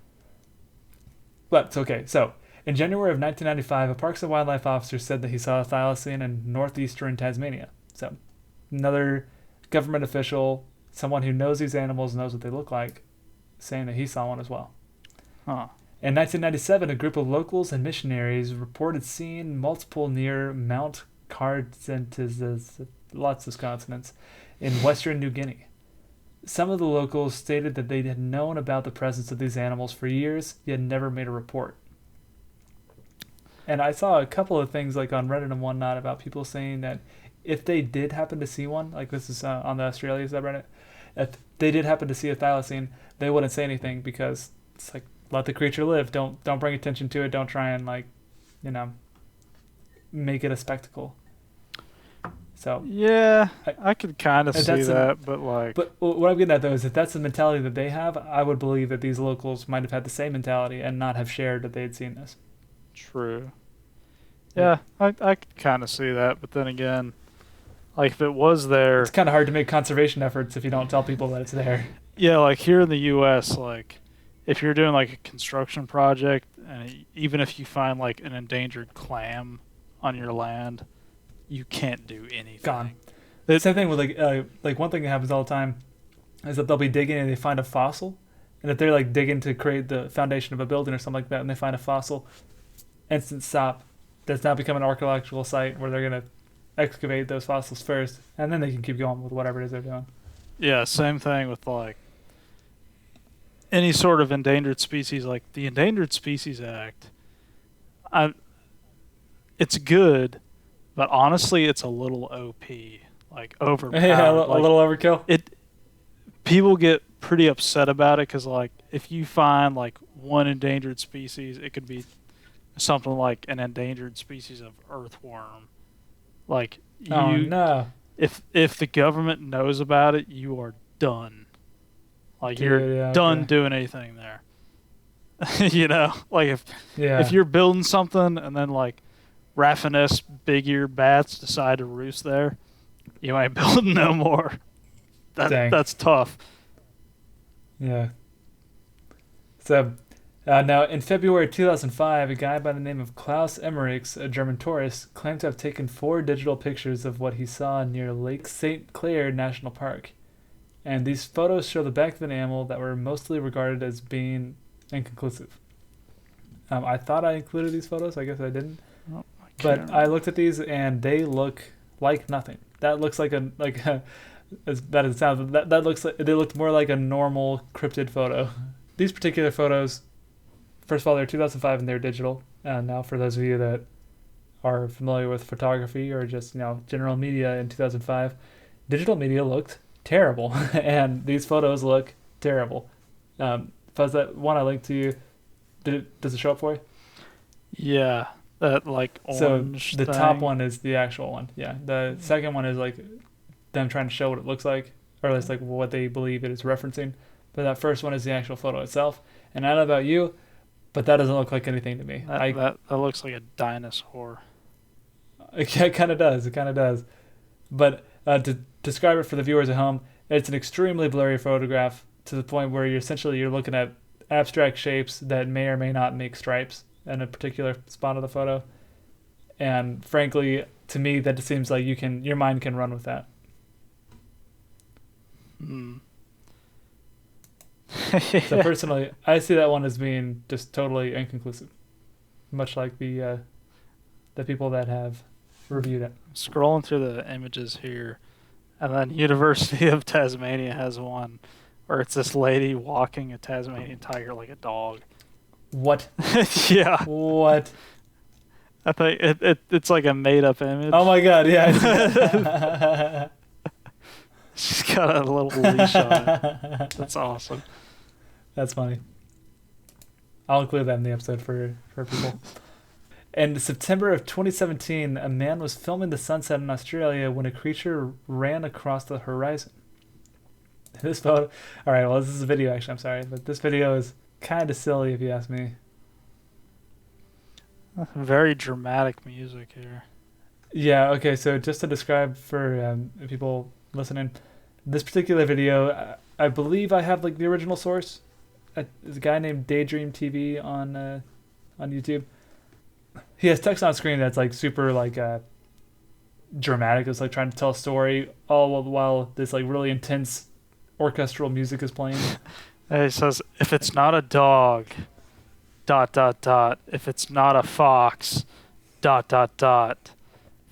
But it's okay. So, in January of 1995, a Parks and Wildlife officer said that he saw a thylacine in northeastern Tasmania. So, another government official, someone who knows these animals, knows what they look like, saying that he saw one as well. Huh. In 1997, a group of locals and missionaries reported seeing multiple near Mount Cardentis, lots of consonants, in western New Guinea. Some of the locals stated that they had known about the presence of these animals for years, yet never made a report. And I saw a couple of things like on Reddit and whatnot about people saying that if they did happen to see one, like this is on the Australia subreddit, if they did happen to see a thylacine, they wouldn't say anything because it's like let the creature live. Don't bring attention to it. Don't try and like, you know, make it a spectacle. So yeah, I could kind of see that, but like. But what I'm getting at though is if that's the mentality that they have, I would believe that these locals might have had the same mentality and not have shared that they had seen this. True. Yeah, I could kind of see that, but then again, like if it was there, it's kind of hard to make conservation efforts if you don't tell people that it's there. Yeah, like here in the U.S., like if you're doing like a construction project, and even if you find like an endangered clam on your land, you can't do anything. Gone. The same thing with like one thing that happens all the time is that they'll be digging and they find a fossil, and if they're like digging to create the foundation of a building or something like that, and they find a fossil, instant stop. That's now become an archaeological site where they're gonna excavate those fossils first, and then they can keep going with whatever it is they're doing. Yeah, same thing with like any sort of endangered species, like the Endangered Species Act. It's good, but honestly, it's a little OP, like overpowered. Yeah, a little overkill. People get pretty upset about it because, like, if you find like one endangered species, it could be something like an endangered species of earthworm. Like, if the government knows about it, you are done. Like, you're done doing anything there. You know, like if you're building something and then like Raffinus big-eared bats decide to roost there, you ain't building no more. That's tough. Yeah. So now in February 2005, a guy by the name of Klaus Emmerichs, a German tourist, claimed to have taken 4 digital pictures of what he saw near Lake St. Clair National Park. And these photos show the back of an animal that were mostly regarded as being inconclusive. I thought I included these photos. I guess I didn't. Oh, but I looked at these and they look like nothing. That looks like as bad as it sounds, but that looks like they looked more like a normal cryptid photo. These particular photos, first of all, they're 2005 and they're digital. Now, for those of you that are familiar with photography or just general media in 2005, digital media looked terrible, and these photos look terrible. Fuzz, that one I linked to you, does it show up for you? Yeah, that like orange. So the top one is the actual one. Yeah, the second one is like them trying to show what it looks like, or at least like what they believe it is referencing. But that first one is the actual photo itself. And I don't know about you, but that doesn't look like anything to me. That looks like a dinosaur. It kind of does. It kind of does. But to describe it for the viewers at home, it's an extremely blurry photograph to the point where you're looking at abstract shapes that may or may not make stripes in a particular spot of the photo. And frankly, to me, that just seems like your mind can run with that. So personally, I see that one as being just totally inconclusive, much like the people that have reviewed it. Scrolling through the images here, and then University of Tasmania has one where it's this lady walking a Tasmanian tiger like a dog. What? Yeah. What? I think it's like a made-up image. Oh my god, yeah. She's got a little leash on it. That's awesome. That's funny. I'll include that in the episode for people. In September of 2017, a man was filming the sunset in Australia when a creature ran across the horizon. This photo... Alright, well, this is a video, actually. I'm sorry. But this video is kind of silly, if you ask me. Very dramatic music here. Yeah, okay, so just to describe for people listening, this particular video, I believe I have like the original source. There's a guy named Daydream TV on YouTube. He has text on screen that's like super like dramatic. It's like trying to tell a story all while this like really intense orchestral music is playing. He says, if it's not a dog, ... If it's not a fox, ... If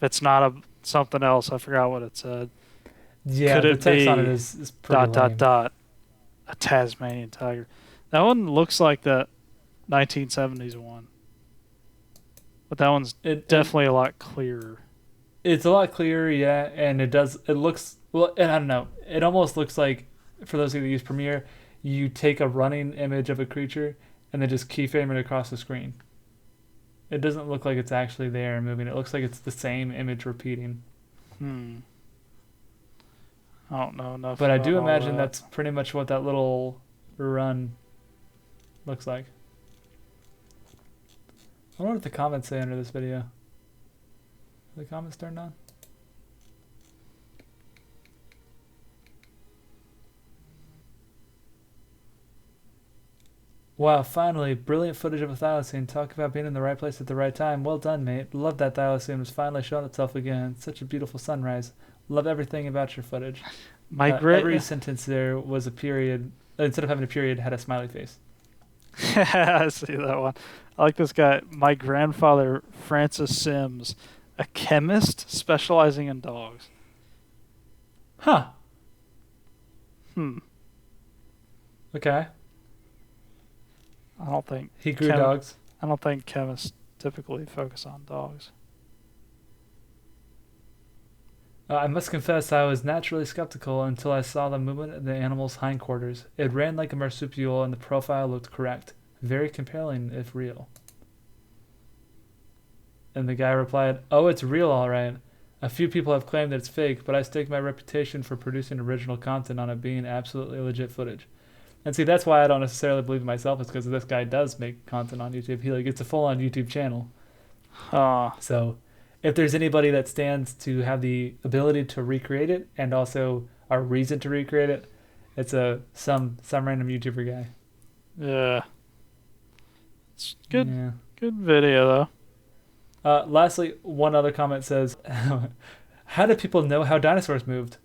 it's not a something else, I forgot what it said. Yeah, Could the it text on it be is pretty lame. a Tasmanian tiger? That one looks like that 1970s one, but that one's It definitely a lot clearer. it's a lot clearer, yeah, and it looks well, and I don't know. It almost looks like, for those of you that use Premiere, you take a running image of a creature and then just keyframe it across the screen. It doesn't look like it's actually there and moving. It looks like it's the same image repeating. Hmm. I don't know enough But I about do all imagine that. that's pretty much what that little run looks like. I wonder what the comments say under this video. Are the comments turned on? Wow, finally, brilliant footage of a thylacine. Talk about being in the right place at the right time. Well done, mate. Love that thylacine was finally showing itself again. Such a beautiful sunrise. Love everything about your footage. My Every great. sentence there was a period. Instead of having a period, had a smiley face. I see that one. I like this guy. My grandfather, Francis Sims, a chemist specializing in dogs. Huh. Hmm. Okay. I don't think He grew Chem- dogs. I don't think chemists typically focus on dogs. I must confess, I was naturally skeptical until I saw the movement of the animal's hindquarters. It ran like a marsupial, and the profile looked correct. Very compelling, if real. And the guy replied, "Oh, it's real, all right. A few people have claimed that it's fake, but I stake my reputation for producing original content on it being absolutely legit footage." And see, that's why I don't necessarily believe it myself, is because this guy does make content on YouTube. It's a full-on YouTube channel. So if there's anybody that stands to have the ability to recreate it and also a reason to recreate it, it's some random YouTuber guy. Yeah. It's good. Yeah. Good video Lastly, one other comment says, "How do people know how dinosaurs moved?"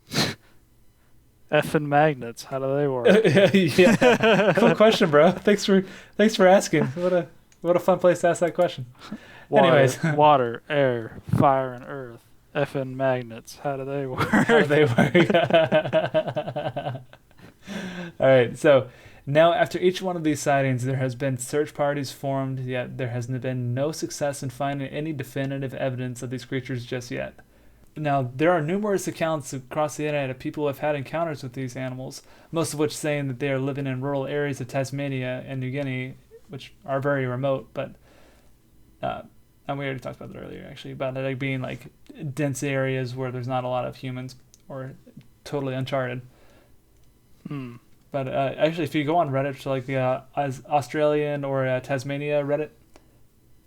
though. Effing magnets. How do they work? Yeah, cool question, bro. Thanks for asking. What a fun place to ask that question. Anyways, Water, air, fire, and earth. Effing magnets. How do they work? how do they work? All right, so now after each one of these sightings, there has been search parties formed, yet there has been no success in finding any definitive evidence of these creatures just yet. Now, there are numerous accounts across the internet of people who have had encounters with these animals, most of which saying that they are living in rural areas of Tasmania and New Guinea, which are very remote, but and we already talked about that earlier, actually, about it like being like dense areas where there's not a lot of humans or totally uncharted. Hmm. But actually, if you go on Reddit, to like the Australian or Tasmania Reddit,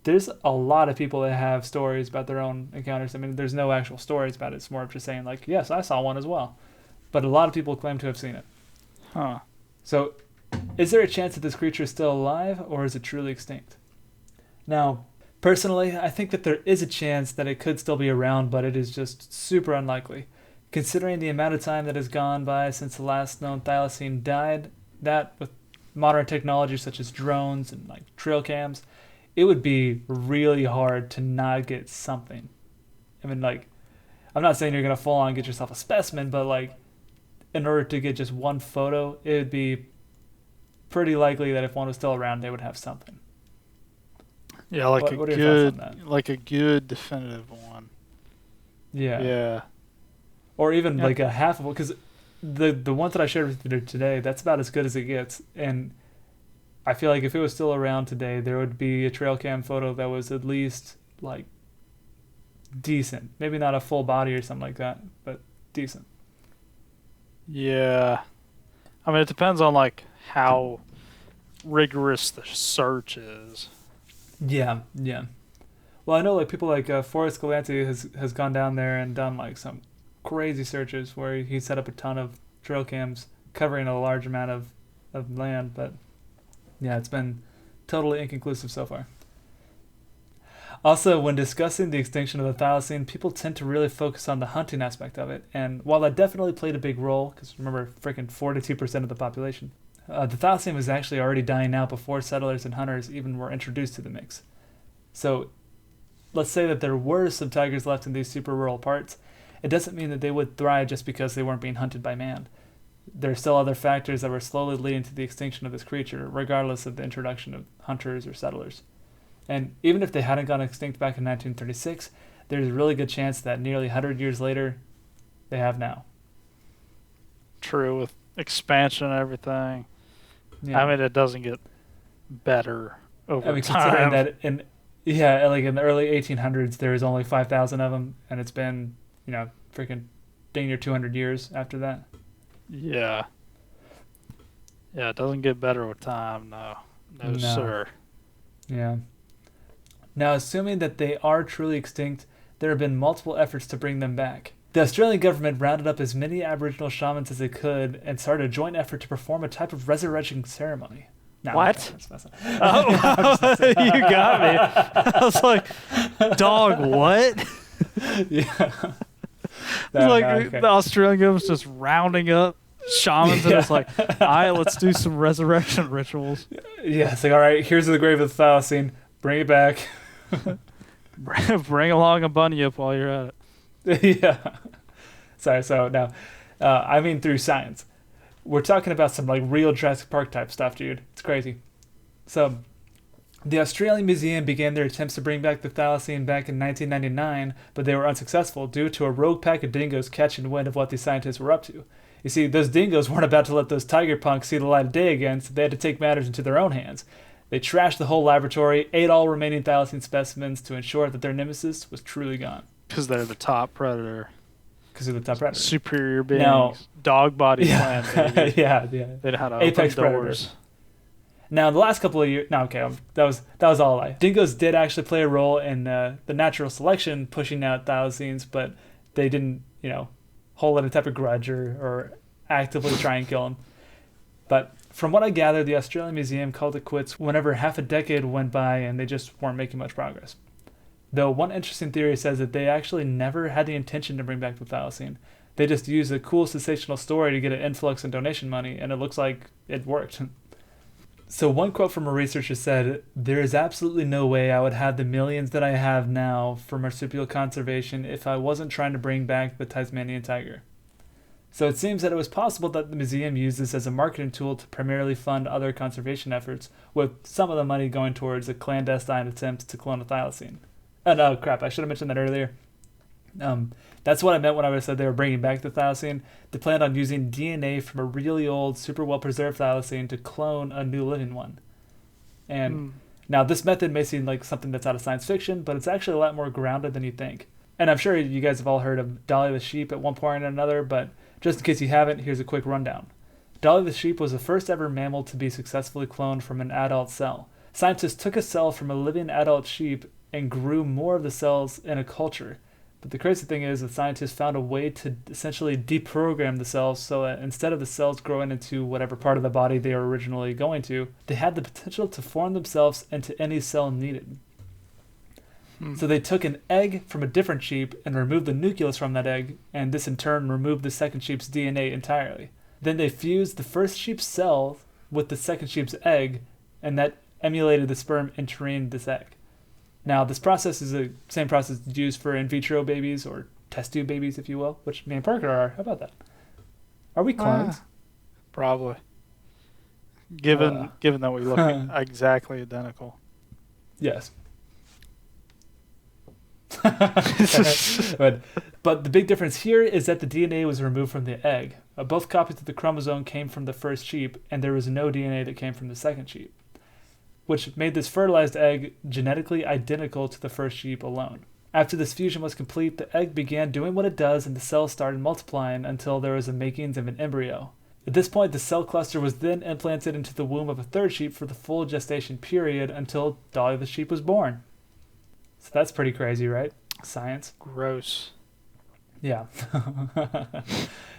there's a lot of people that have stories about their own encounters. I mean, there's no actual stories about it. It's more of just saying like, yes, I saw one as well. But a lot of people claim to have seen it. Huh. So, is there a chance that this creature is still alive, or is it truly extinct? Now, personally, I think that there is a chance that it could still be around, but it is just super unlikely. Considering the amount of time that has gone by since the last known thylacine died, that with modern technology such as drones and like trail cams, it would be really hard to not get something. I mean, like, I'm not saying you're gonna full on get yourself a specimen, but like, in order to get just one photo, it would be pretty likely that if one was still around, they would have something. Yeah, like What are your thoughts on that? like a good definitive one. Yeah. Yeah. Or even Yeah. like a half of it, because the ones that I shared with you today, that's about as good as it gets. And I feel like if it was still around today, there would be a trail cam photo that was at least like decent. Maybe not a full body or something like that, but decent. Yeah. I mean, it depends on like how rigorous the search is. Yeah, yeah. Well, I know like people like Forrest Galanti has gone down there and done like some crazy searches where he set up a ton of trail cams covering a large amount of land, but yeah, it's been totally inconclusive so far. Also, when discussing the extinction of the thylacine, people tend to really focus on the hunting aspect of it, and while that definitely played a big role, because remember, freaking 42% of the population, the thylacine was actually already dying out before settlers and hunters even were introduced to the mix. So, let's say that there were some tigers left in these super rural parts, it doesn't mean that they would thrive just because they weren't being hunted by man. There are still other factors that were slowly leading to the extinction of this creature, regardless of the introduction of hunters or settlers. And even if they hadn't gone extinct back in 1936, there's a really good chance that nearly 100 years later, they have now. True, with expansion and everything. Yeah. I mean, it doesn't get better over time. Considering that in the early 1800s, there was only 5,000 of them, and it's been, freaking dang near 200 years after that. Yeah. Yeah, it doesn't get better with time, no. No, sir. Yeah. Now, assuming that they are truly extinct, there have been multiple efforts to bring them back. The Australian government rounded up as many Aboriginal shamans as they could and started a joint effort to perform a type of resurrection ceremony. No, what? Oh, you got me. I was like, dog, what? Yeah. The Australian government's just rounding up shamans and it's like, all right, let's do some resurrection rituals. Yeah, it's like, all right, here's the grave of the thylacine. Bring it back. Bring along a bunyip while you're at it. Yeah. Sorry, so now, I mean through science. We're talking about some like real Jurassic Park type stuff, dude. It's crazy. So, the Australian Museum began their attempts to bring back the thylacine back in 1999, but they were unsuccessful due to a rogue pack of dingoes catching wind of what the scientists were up to. You see, those dingoes weren't about to let those tiger punks see the light of day again, so they had to take matters into their own hands. They trashed the whole laboratory, ate all remaining thylacine specimens to ensure that their nemesis was truly gone. Because they're the top predator. Because they're the top predator. Superior beings. Now, dog body plan, baby. yeah. They know how to Apex open doors. Predator. Now, the last couple of years... No, okay, that was all a lie. Dingoes did actually play a role in the natural selection, pushing out thylacines, but they didn't, hold any type of grudge or actively try and kill them. But from what I gather, the Australian Museum called it quits whenever half a decade went by and they just weren't making much progress. Though one interesting theory says that they actually never had the intention to bring back the thylacine. They just used a cool sensational story to get an influx in donation money, and it looks like it worked. So one quote from a researcher said, "There is absolutely no way I would have the millions that I have now for marsupial conservation if I wasn't trying to bring back the Tasmanian tiger." So it seems that it was possible that the museum used this as a marketing tool to primarily fund other conservation efforts, with some of the money going towards a clandestine attempt to clone a thylacine. Oh, no, crap, I should have mentioned that earlier. That's what I meant when I said they were bringing back the thylacine. They planned on using DNA from a really old, super well-preserved thylacine to clone a new living one. And now this method may seem like something that's out of science fiction, but it's actually a lot more grounded than you think. And I'm sure you guys have all heard of Dolly the sheep at one point or another, but just in case you haven't, here's a quick rundown. Dolly the sheep was the first ever mammal to be successfully cloned from an adult cell. Scientists took a cell from a living adult sheep and grew more of the cells in a culture. But the crazy thing is that scientists found a way to essentially deprogram the cells so that instead of the cells growing into whatever part of the body they were originally going to, they had the potential to form themselves into any cell needed. So they took an egg from a different sheep and removed the nucleus from that egg, and this in turn removed the second sheep's DNA entirely. Then they fused the first sheep's cell with the second sheep's egg, and that emulated the sperm entering this egg. Now, this process is the same process used for in vitro babies, or test tube babies, if you will, which me and Parker are. How about that? Are we clones? Probably. Given that we look exactly identical. Yes. but the big difference here is that the DNA was removed from the egg. Both copies of the chromosome came from the first sheep, and there was no DNA that came from the second sheep, which made this fertilized egg genetically identical to the first sheep alone. After this fusion was complete, the egg began doing what it does and the cells started multiplying until there was the makings of an embryo. At this point, the cell cluster was then implanted into the womb of a third sheep for the full gestation period until Dolly the sheep was born. So that's pretty crazy, right? Science. Gross. Yeah.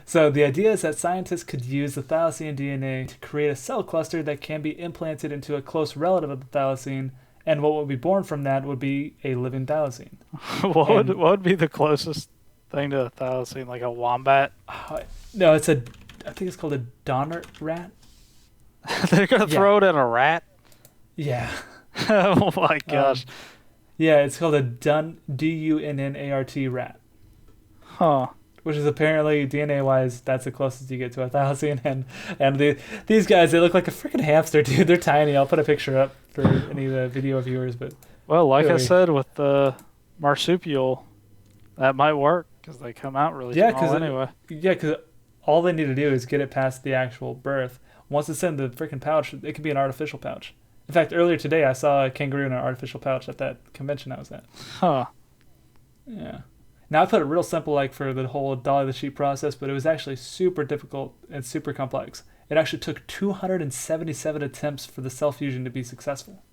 So the idea is that scientists could use the thylacine DNA to create a cell cluster that can be implanted into a close relative of the thylacine, and what would be born from that would be a living thylacine. What would be the closest thing to a thylacine? Like a wombat? No, I think it's called a Donner rat. They're going to throw it in a rat? Yeah. Oh my gosh. Yeah, it's called a Dunnart rat. Huh. which is apparently DNA-wise, that's the closest you get to a thylacine. And these guys, they look like a freaking hamster, dude. They're tiny. I'll put a picture up for any of the video viewers. But Well, like I anyway. said with the marsupial, that might work because they come out really small anyway. Because all they need to do is get it past the actual birth. Once it's in the freaking pouch, it can be an artificial pouch. In fact, earlier today, I saw a kangaroo in an artificial pouch at that convention I was at. Huh. Yeah. Now I put it real simple, like for the whole Dolly the sheep process, but it was actually super difficult and super complex. It actually took 277 attempts for the cell fusion to be successful,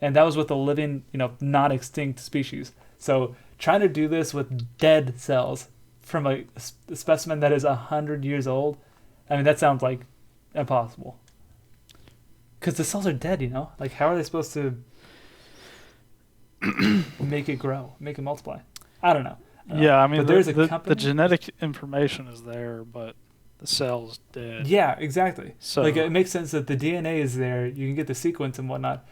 and that was with a living, non-extinct species. So trying to do this with dead cells from a specimen that is 100 years old, I mean that sounds like impossible. Because the cells are dead, Like how are they supposed to make it grow, make it multiply? I don't know. Yeah, I mean, but there's the genetic information is there, but the cell's dead. Yeah, exactly. So like it makes sense that the DNA is there, you can get the sequence and whatnot,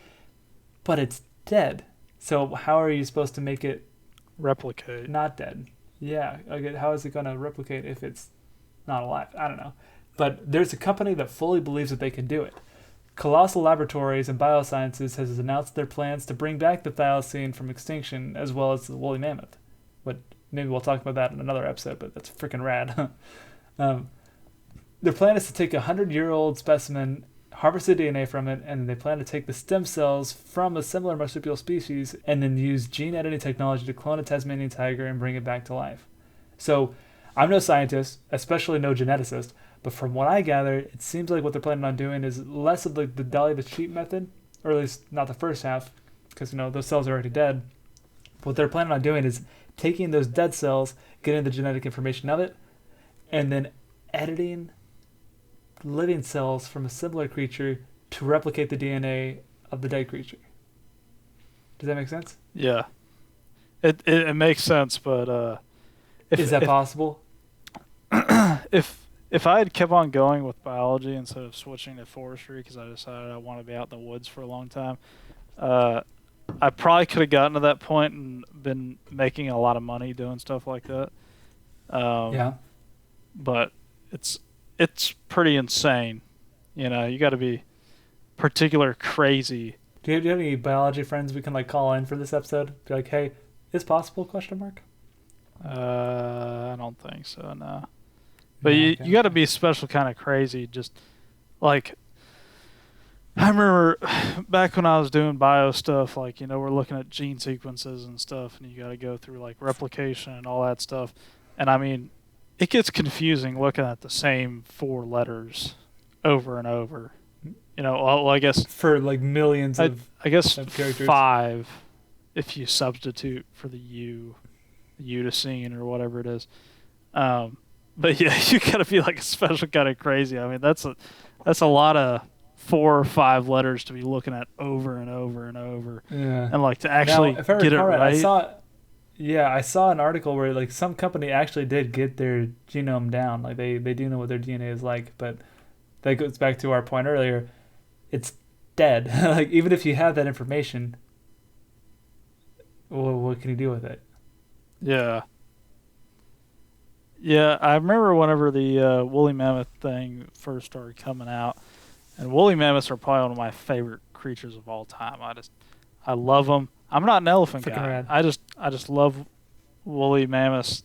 but it's dead. So how are you supposed to make it replicate? Not dead. Yeah, okay, how is it going to replicate if it's not alive? I don't know. But there's a company that fully believes that they can do it. Colossal Laboratories and Biosciences has announced their plans to bring back the thylacine from extinction as well as the woolly mammoth. But maybe we'll talk about that in another episode, but that's freaking rad. Their plan is to take a 100-year-old specimen, harvest the DNA from it, and they plan to take the stem cells from a similar marsupial species and then use gene editing technology to clone a Tasmanian tiger and bring it back to life. So I'm no scientist, especially no geneticist, but from what I gather, it seems like what they're planning on doing is less of the Dolly the sheep method, or at least not the first half, because those cells are already dead. What they're planning on doing is taking those dead cells, getting the genetic information of it, and then editing living cells from a similar creature to replicate the DNA of the dead creature. Does that make sense? Yeah. It makes sense, but is that possible? If I had kept on going with biology instead of switching to forestry because I decided I want to be out in the woods for a long time, I probably could have gotten to that point and been making a lot of money doing stuff like that. Yeah. But it's pretty insane. You got to be particular crazy. Do you have any biology friends we can call in for this episode? Be like, hey, is possible? ? I don't think so. No. But you got to be a special kind of crazy. Just like I remember back when I was doing bio stuff, we're looking at gene sequences and stuff, and you got to go through replication and all that stuff. And I mean, it gets confusing looking at the same 4 letters over and over. Well, I guess for millions of characters. 5 if you substitute for the Udicine or whatever it is. But yeah, you gotta be a special kind of crazy. I mean, that's a lot of 4 or 5 letters to be looking at over and over and over. Yeah. And to actually get it right. I saw an article where some company actually did get their genome down. They do know what their DNA is like, but that goes back to our point earlier. It's dead. Even if you have that information, what can you do with it? Yeah. Yeah, I remember whenever the woolly mammoth thing first started coming out, and woolly mammoths are probably one of my favorite creatures of all time. I love them. I'm not an elephant guy. Rad. I just love woolly mammoths.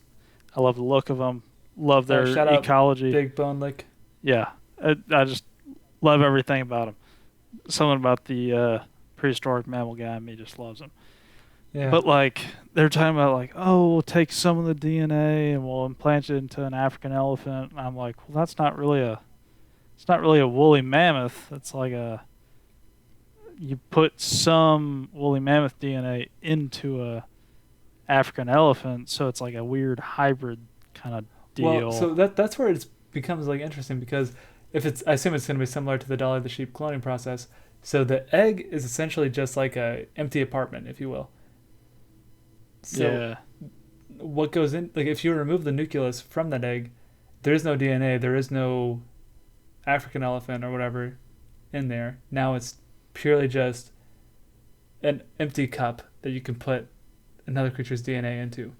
I love the look of them. Love their ecology. Big bone lick. Yeah, I just love everything about them. Something about the prehistoric mammal guy in me just loves them. Yeah. But they're talking about we'll take some of the DNA and we'll implant it into an African elephant. And I'm like, well, it's not really a woolly mammoth. It's you put some woolly mammoth DNA into a African elephant, so it's a weird hybrid kind of deal. Well, so that's where it becomes interesting, because I assume it's going to be similar to the Dolly the sheep cloning process. So the egg is essentially just a empty apartment, if you will. So yeah. What goes in, if you remove the nucleus from that egg, there is no DNA, there is no African elephant or whatever in there. Now it's purely just an empty cup that you can put another creature's DNA into.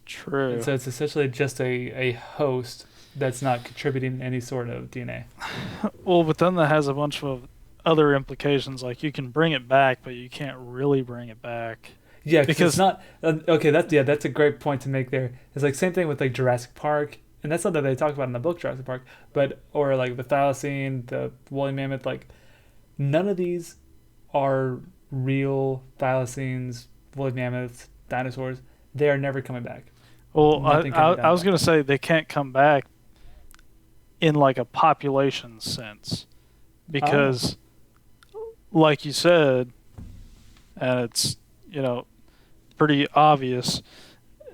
True. And so it's essentially just a host that's not contributing any sort of DNA. Well, but then that has a bunch of other implications. Like you can bring it back, but you can't really bring it back. Yeah, Because it's not okay. That's a great point to make there. It's like same thing with like Jurassic Park, and that's something they talk about in the book Jurassic Park. But or like the thylacine, the woolly mammoth. Like none of these are real thylacines, woolly mammoths, dinosaurs. They are never coming back. Well, Nothing can be done I was about going to say they can't come back in like a population sense because, like you said, and it's, you know, pretty obvious,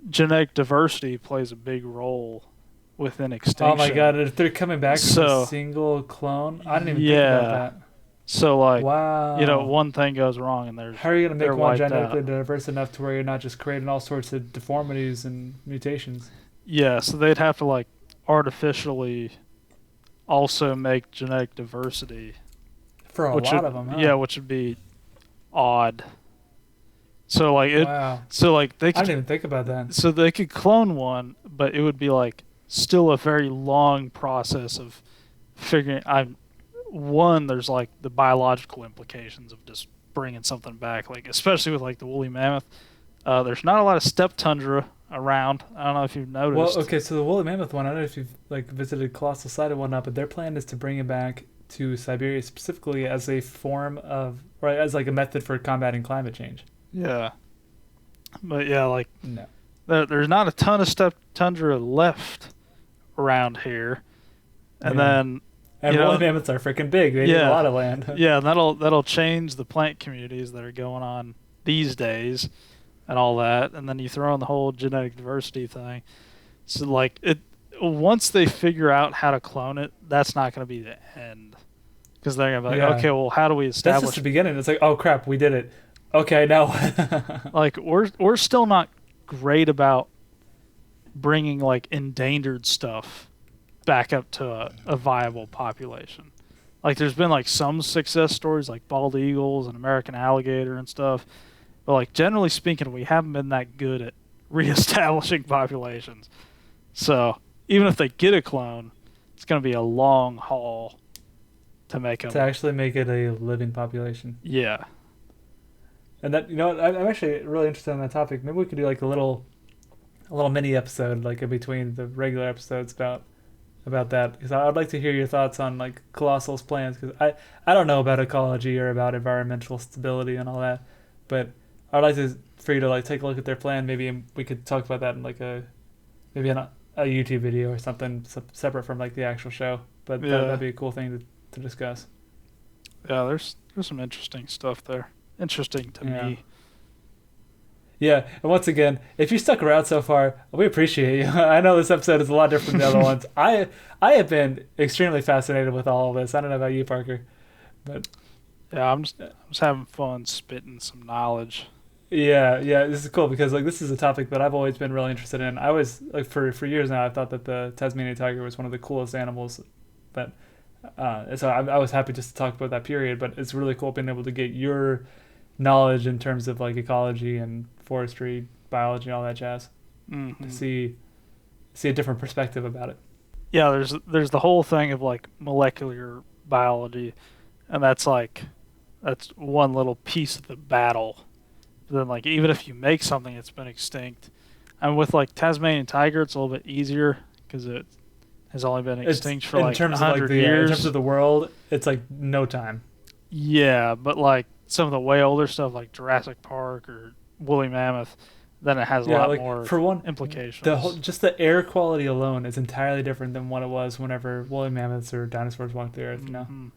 genetic diversity plays a big role within extinction. Oh my god! If they're coming back from So- a single clone, I didn't even think about that. So, like, Wow. you know, one thing goes wrong and there's How are you going to they're make one wiped genetically out. diverse enough to where you're not just creating all sorts of deformities and mutations? Yeah, so they'd have to like artificially also make genetic diversity, For a which lot would, of them, huh? yeah, which would be odd. So like Wow. so like they I could, didn't even think about that. so they could clone one, but it would be like still a very long process of figuring. There's like the biological implications of just bringing something back, like especially with like the woolly mammoth. There's not a lot of steppe tundra around. I don't know if you've noticed. Well, okay, so the woolly mammoth one, I don't know if you've like visited Colossal Site and whatnot, but their plan is to bring it back to Siberia specifically as a form of, or as like a method for combating climate change. Yeah, but yeah, like No. there's not a ton of steppe tundra left around here, and Yeah. then And You know- woolly mammoths are freaking big. They need Yeah. a lot of land. yeah, and that'll change the plant communities that are going on these days, and all that, and then you throw in the whole genetic diversity thing. So like it, once they figure out how to clone it, that's not going to be the end, because they're going to be like, Yeah. okay, well, how do we That's establish? just the beginning. It's like, oh crap, we did it. Okay, now what? Like we're still not great about bringing like endangered stuff back up to a viable population. Like there's been like some success stories like bald eagles and American alligator and stuff, but like generally speaking, we haven't been that good at reestablishing populations. So even if they get a clone, it's going to be a long haul to make them. To actually make it a living population. Yeah. And that, you know what, I'm actually really interested in that topic. Maybe we could do like a little mini episode like in between the regular episodes about that, because I'd like to hear your thoughts on like Colossal's plans, because I don't know about ecology or about environmental stability and all that, but I'd like for you to like take a look at their plan. Maybe we could talk about that in like maybe in a YouTube video or something separate from like the actual show. But Yeah. that'd be a cool thing to discuss. Yeah, there's some interesting stuff there. Interesting to Yeah. me. Yeah, and once again, if you stuck around so far, we appreciate you. I know this episode is a lot different than the other ones. I have been extremely fascinated with all of this. I don't know about you, Parker, but Yeah, I'm just having fun spitting some knowledge. yeah, this is cool because like this is a topic that I've always been really interested in. I was like for years now, I thought that the Tasmanian tiger was one of the coolest animals, but so I was happy just to talk about that period. But it's really cool being able to get your knowledge in terms of like ecology and forestry, biology, and all that jazz. Mm-hmm. To see a different perspective about it. Yeah, there's the whole thing of like molecular biology, and that's one little piece of the battle. But then like even if you make something that's been extinct, and with like Tasmanian tiger, it's a little bit easier because it has only been extinct for like 100 years. In terms of the world, it's like no time. Yeah, but like some of the way older stuff like Jurassic Park or woolly mammoth, then it has a lot like more for one, implications. just the air quality alone is entirely different than what it was whenever woolly mammoths or dinosaurs walked the earth. You know. Mhm.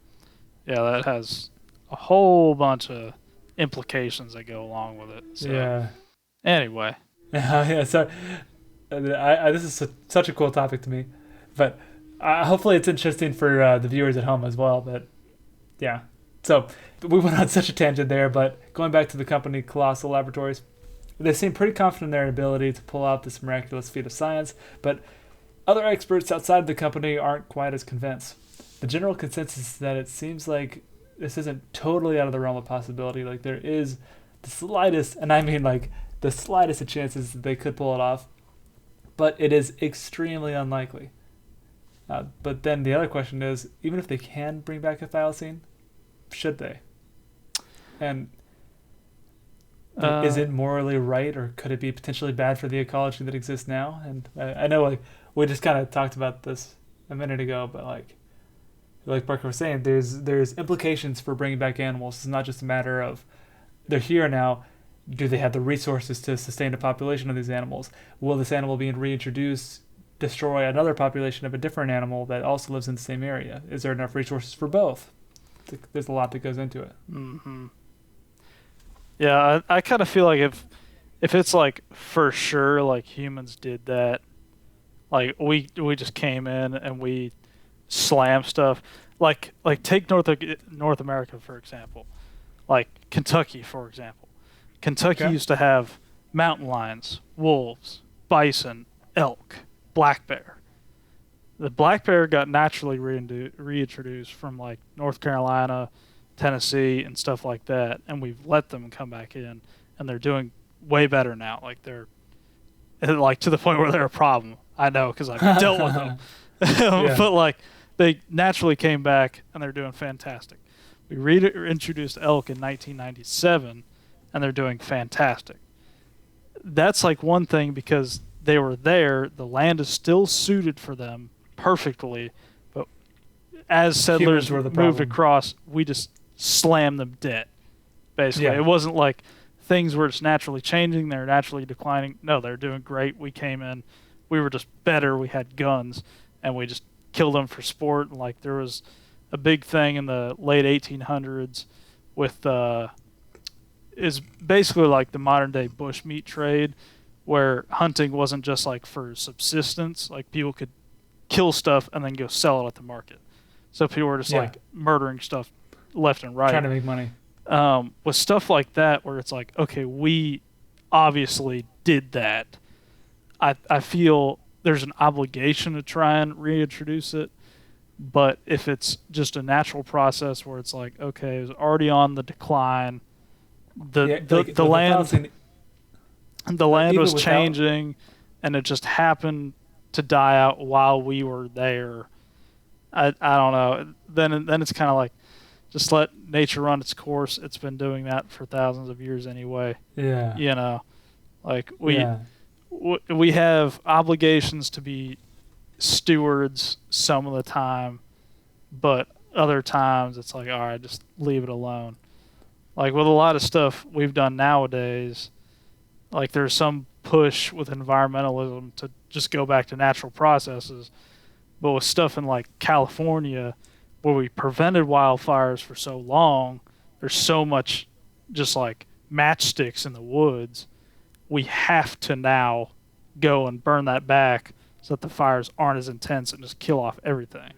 Yeah, that has a whole bunch of implications that go along with it. So, Yeah. Anyway, Yeah. So, this is such a cool topic to me, but hopefully it's interesting for the viewers at home as well. But yeah. So we went on such a tangent there, but going back to the company Colossal Laboratories, they seem pretty confident in their ability to pull out this miraculous feat of science, but other experts outside the company aren't quite as convinced. The general consensus is that it seems like this isn't totally out of the realm of possibility. Like there is the slightest, and I mean like the slightest of chances that they could pull it off. but it is extremely unlikely. But then the other question is, even if they can bring back a thylacine, should they? And is it morally right, or could it be potentially bad for the ecology that exists now? And I know, like, we just kind of talked about this a minute ago, but like Parker was saying, there's implications for bringing back animals. It's not just a matter of they're here now. Do they have the resources to sustain a population of these animals? Will this animal being reintroduced destroy another population of a different animal that also lives in the same area? Is there enough resources for both? There's a lot that goes into it. Mm-hmm. Yeah, I kind of feel like if it's like for sure like humans did that, like we just came in and we slammed stuff. Like take North America for example, like Kentucky for example. Kentucky used to have mountain lions, wolves, bison, elk, black bear. The black bear got naturally reintroduced from like North Carolina, Tennessee, and stuff like that, and we've let them come back in, and they're doing way better now. Like they're like to the point where they're a problem. I know because I've dealt with them, but like they naturally came back and they're doing fantastic. We reintroduced elk in 1997, and they're doing fantastic. That's like one thing because they were there. The land is still suited for them perfectly, but as settlers moved across, we just slammed them dead. Basically, it wasn't like things were just naturally changing; they're naturally declining. No, they're doing great. We came in, we were just better. We had guns, and we just killed them for sport. And like there was a big thing in the late 1800s with is basically like the modern day bushmeat trade, where hunting wasn't just like for subsistence. Like people could kill stuff and then go sell it at the market. So people were just like murdering stuff left and right. Trying to make money. With stuff like that where it's like, okay, we obviously did that. I feel there's an obligation to try and reintroduce it. But if it's just a natural process where it's like, okay, it was already on the decline, the land was changing, and it just happened to die out while we were there. I don't know. Then it's kind of like, just let nature run its course. It's been doing that for thousands of years anyway. Yeah. You know, like we have obligations to be stewards some of the time, but other times it's like, all right, just leave it alone. Like with a lot of stuff we've done nowadays, like there's some push with environmentalism to just go back to natural processes, but with stuff in like California where we prevented wildfires for so long, there's so much just like matchsticks in the woods. We have to now go and burn that back so that the fires aren't as intense and just kill off everything.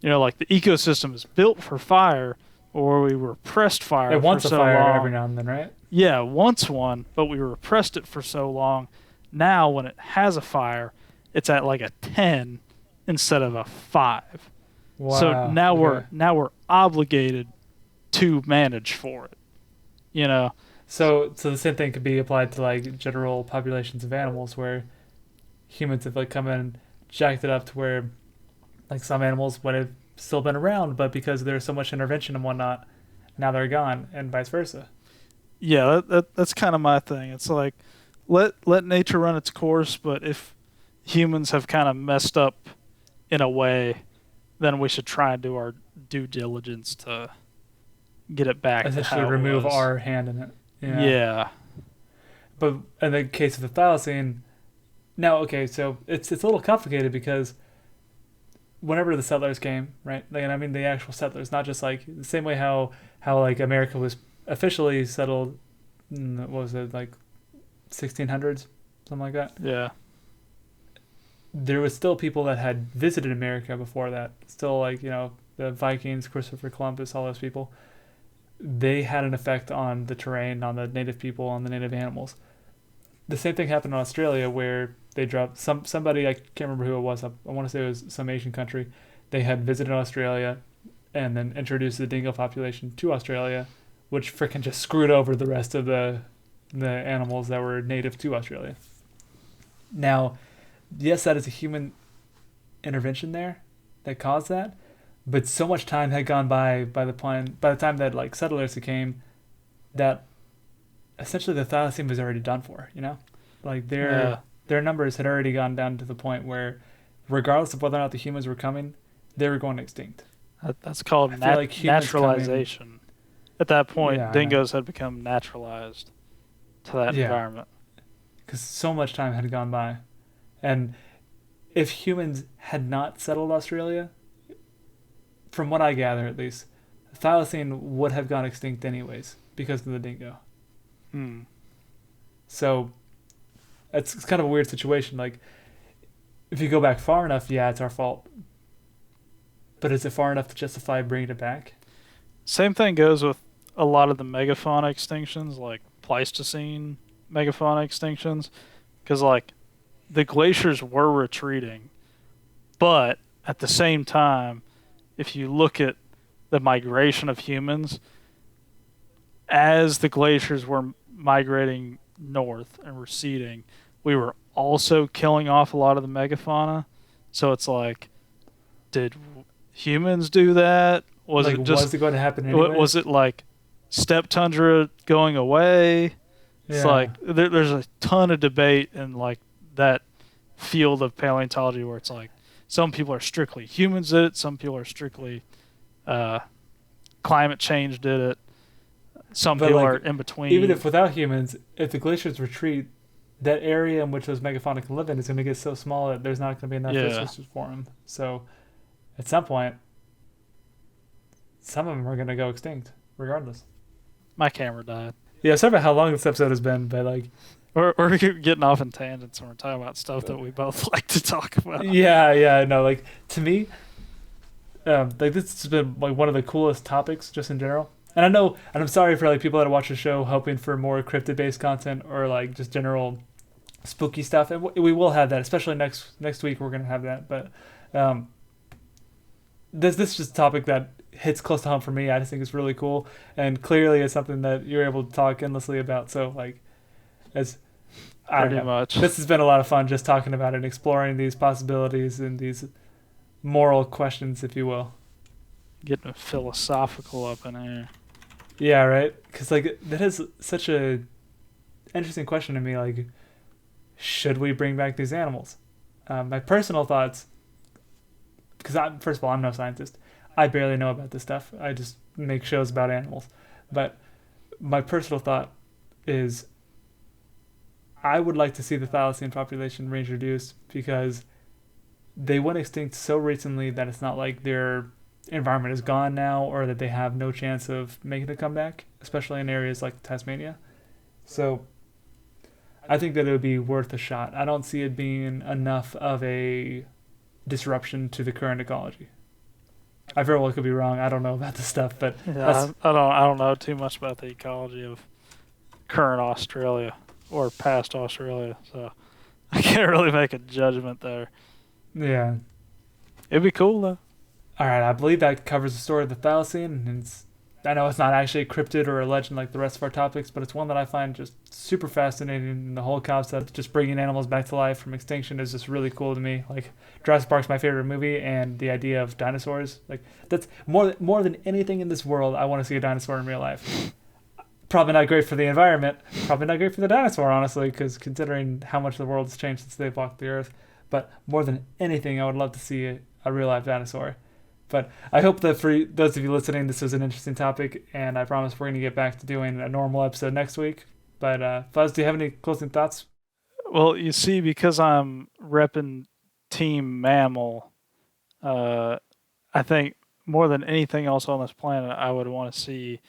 You know, like the ecosystem is built for fire, or we repressed fire it wants for so a fire long. Every now and then, right? Yeah, it wants one, but we repressed it for so long. Now, when it has a fire, it's at like a 10 instead of a 5. Wow. So now we're obligated to manage for it. You know. So the same thing could be applied to like general populations of animals, where humans have like come in and jacked it up to where like some animals would have still been around, but because there's so much intervention and whatnot, now they're gone, and vice versa. Yeah, that's kind of my thing. It's like let nature run its course, but if humans have kind of messed up in a way, then we should try and do our due diligence to get it back. Essentially, remove our hand in it. Yeah. But in the case of the thylacine, now okay, so it's a little complicated because whenever the settlers came, right? Like, and I mean the actual settlers, not just like the same way how like America was officially settled. What was it, like 1600s, something like that? Yeah. There was still people that had visited America before that. Still, like, you know, the Vikings, Christopher Columbus, all those people. They had an effect on the terrain, on the native people, on the native animals. The same thing happened in Australia, where they dropped somebody, I can't remember who it was. I want to say it was some Asian country. They had visited Australia and then introduced the dingo population to Australia, which frickin' just screwed over the rest of the animals that were native to Australia. Now, yes, that is a human intervention there that caused that, but so much time had gone by the time that like settlers came, that essentially the thylacine was already done for. Like Yeah. their numbers had already gone down to the point where, regardless of whether or not the humans were coming, they were going extinct. That's called I feel like humans naturalization. At that point, Yeah, I know. dingoes had become naturalized to that Yeah. environment. Because so much time had gone by, and if humans had not settled Australia, from what I gather at least, thylacine would have gone extinct anyways because of the dingo. Hmm. So it's kind of a weird situation. Like, if you go back far enough, yeah, it's our fault. But is it far enough to justify bringing it back? Same thing goes with a lot of the megafauna extinctions, like Pleistocene megafauna extinctions, because like the glaciers were retreating, but at the same time, if you look at the migration of humans, as the glaciers were migrating north and receding, we were also killing off a lot of the megafauna. So it's like, did humans do that? Was Like, it just was it going to happen anyway? was it like steppe tundra going away? It's Yeah. like there's a ton of debate in like that field of paleontology where it's like some people are strictly humans did it, some people are strictly climate change did it, some But, people like, are in between. Even if without humans, if the glaciers retreat, that area in which those megafauna can live in is going to get so small that there's not going to be enough Yeah. resources for them. So, at some point, some of them are going to go extinct, regardless. my camera died. Yeah, sorry about how long this episode has been, but like, We're getting off in tangents and we're talking about stuff that we both like to talk about. yeah, no, like to me, like this has been like one of the coolest topics just in general. And I know, and I'm sorry for like people that watch the show hoping for more cryptid-based content or like just general spooky stuff, and we will have that, especially next week. We're gonna have that, but this is just a topic that hits close to home for me. I just think it's really cool, and clearly it's something that you're able to talk endlessly about. So like, as I don't Pretty know, much. this has been a lot of fun just talking about it and exploring these possibilities and these moral questions, if you will. Getting philosophical up in here. Yeah, right. Because like that is such a interesting question to me. Like, should we bring back these animals? My personal thoughts, because first of all, I'm no scientist. I barely know about this stuff. I just make shows about animals. But my personal thought is, I would like to see the thylacine population reintroduced because they went extinct so recently that it's not like their environment is gone now or that they have no chance of making a comeback, especially in areas like Tasmania. So I think that it would be worth a shot. I don't see it being enough of a disruption to the current ecology. I very well could be wrong. I don't know about this stuff, but Yeah, I don't know too much about the ecology of current Australia or past Australia, so I can't really make a judgment there. yeah. It'd be cool though. All right, I believe that covers the story of the thylacine, and I know it's not actually a cryptid or a legend like the rest of our topics, but it's one that I find just super fascinating. And the whole concept of just bringing animals back to life from extinction is just really cool to me. Like, Jurassic Park's my favorite movie, and the idea of dinosaurs, like, that's more than anything in this world. I want to see a dinosaur in real life. Probably not great for the environment. Probably not great for the dinosaur, honestly, because considering how much the world has changed since they've walked the earth. But more than anything, I would love to see a real life dinosaur. But I hope that for those of you listening, this was an interesting topic, and I promise we're going to get back to doing a normal episode next week. But Fuzz, do you have any closing thoughts? Well, you see, because I'm repping Team Mammal, I think more than anything else on this planet, I would want to see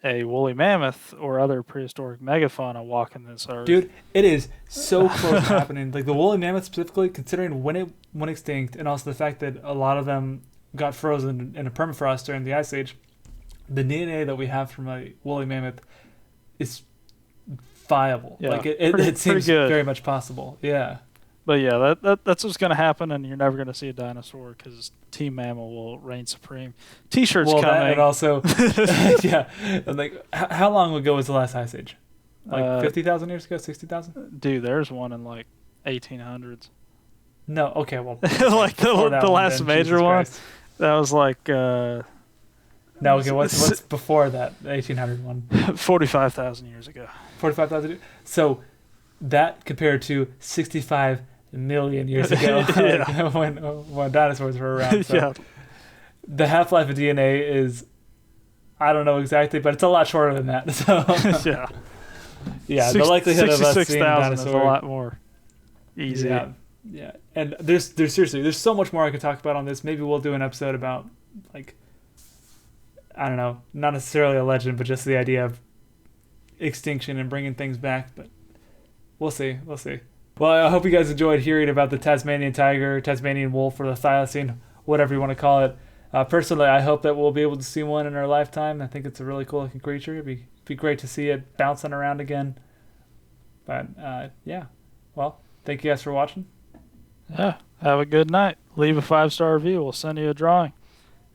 a woolly mammoth or other prehistoric megafauna walking this earth. Dude, it is so close to happening. Like the woolly mammoth specifically, considering when it went extinct, and also the fact that a lot of them got frozen in a permafrost during the Ice Age, the DNA that we have from a woolly mammoth is viable. Yeah, Like pretty it seems good. very much possible. Yeah. But yeah, that's what's going to happen, and you're never going to see a dinosaur because Team Mammal will reign supreme. T-shirts Well, coming. that, and also, yeah, and like how long ago was the last Ice Age? Like 50,000 years ago, 60,000? Dude, there's one in like 1800s. No, okay, well, Like before that the one, last then, major Jesus one. Christ. That was like No, okay, what's before that? The 1800 one. 45,000 years ago. 45,000. So that compared to 65 million years ago, Yeah. like, when dinosaurs were around. So Yeah. the half-life of DNA is, I don't know exactly, but it's a lot shorter than that. So Yeah. yeah, the likelihood of us seeing a 66,000 is a dinosaur. lot more easy. Yeah, yeah. And there's seriously, there's so much more I could talk about on this. Maybe we'll do an episode about, like, I don't know, not necessarily a legend, but just the idea of extinction and bringing things back. But we'll see. We'll see. Well, I hope you guys enjoyed hearing about the Tasmanian tiger, Tasmanian wolf, or the thylacine, whatever you want to call it. Personally, I hope that we'll be able to see one in our lifetime. I think it's a really cool looking creature. It'd be great to see it bouncing around again. But yeah, well, thank you guys for watching. Yeah. Have a good night. Leave a 5-star review. We'll send you a drawing.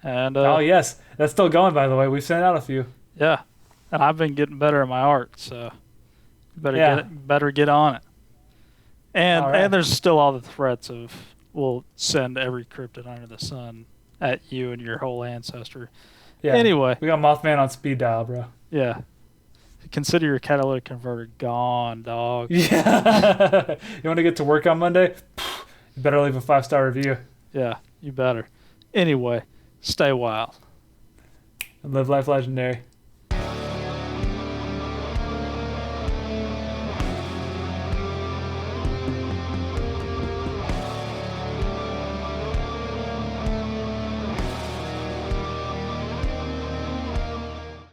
And Oh yes, that's still going, by the way. We've sent out a few. yeah. And I've been getting better at my art, so better Yeah. get on it. And All right. and there's still all the threats of we'll send every cryptid under the sun at you and your whole ancestor. Yeah. Anyway, We got Mothman on speed dial, bro. yeah. Consider your catalytic converter gone, dog. Yeah. You want to get to work on Monday? You better leave a 5-star review Yeah, you better. Anyway, stay wild. and live life legendary.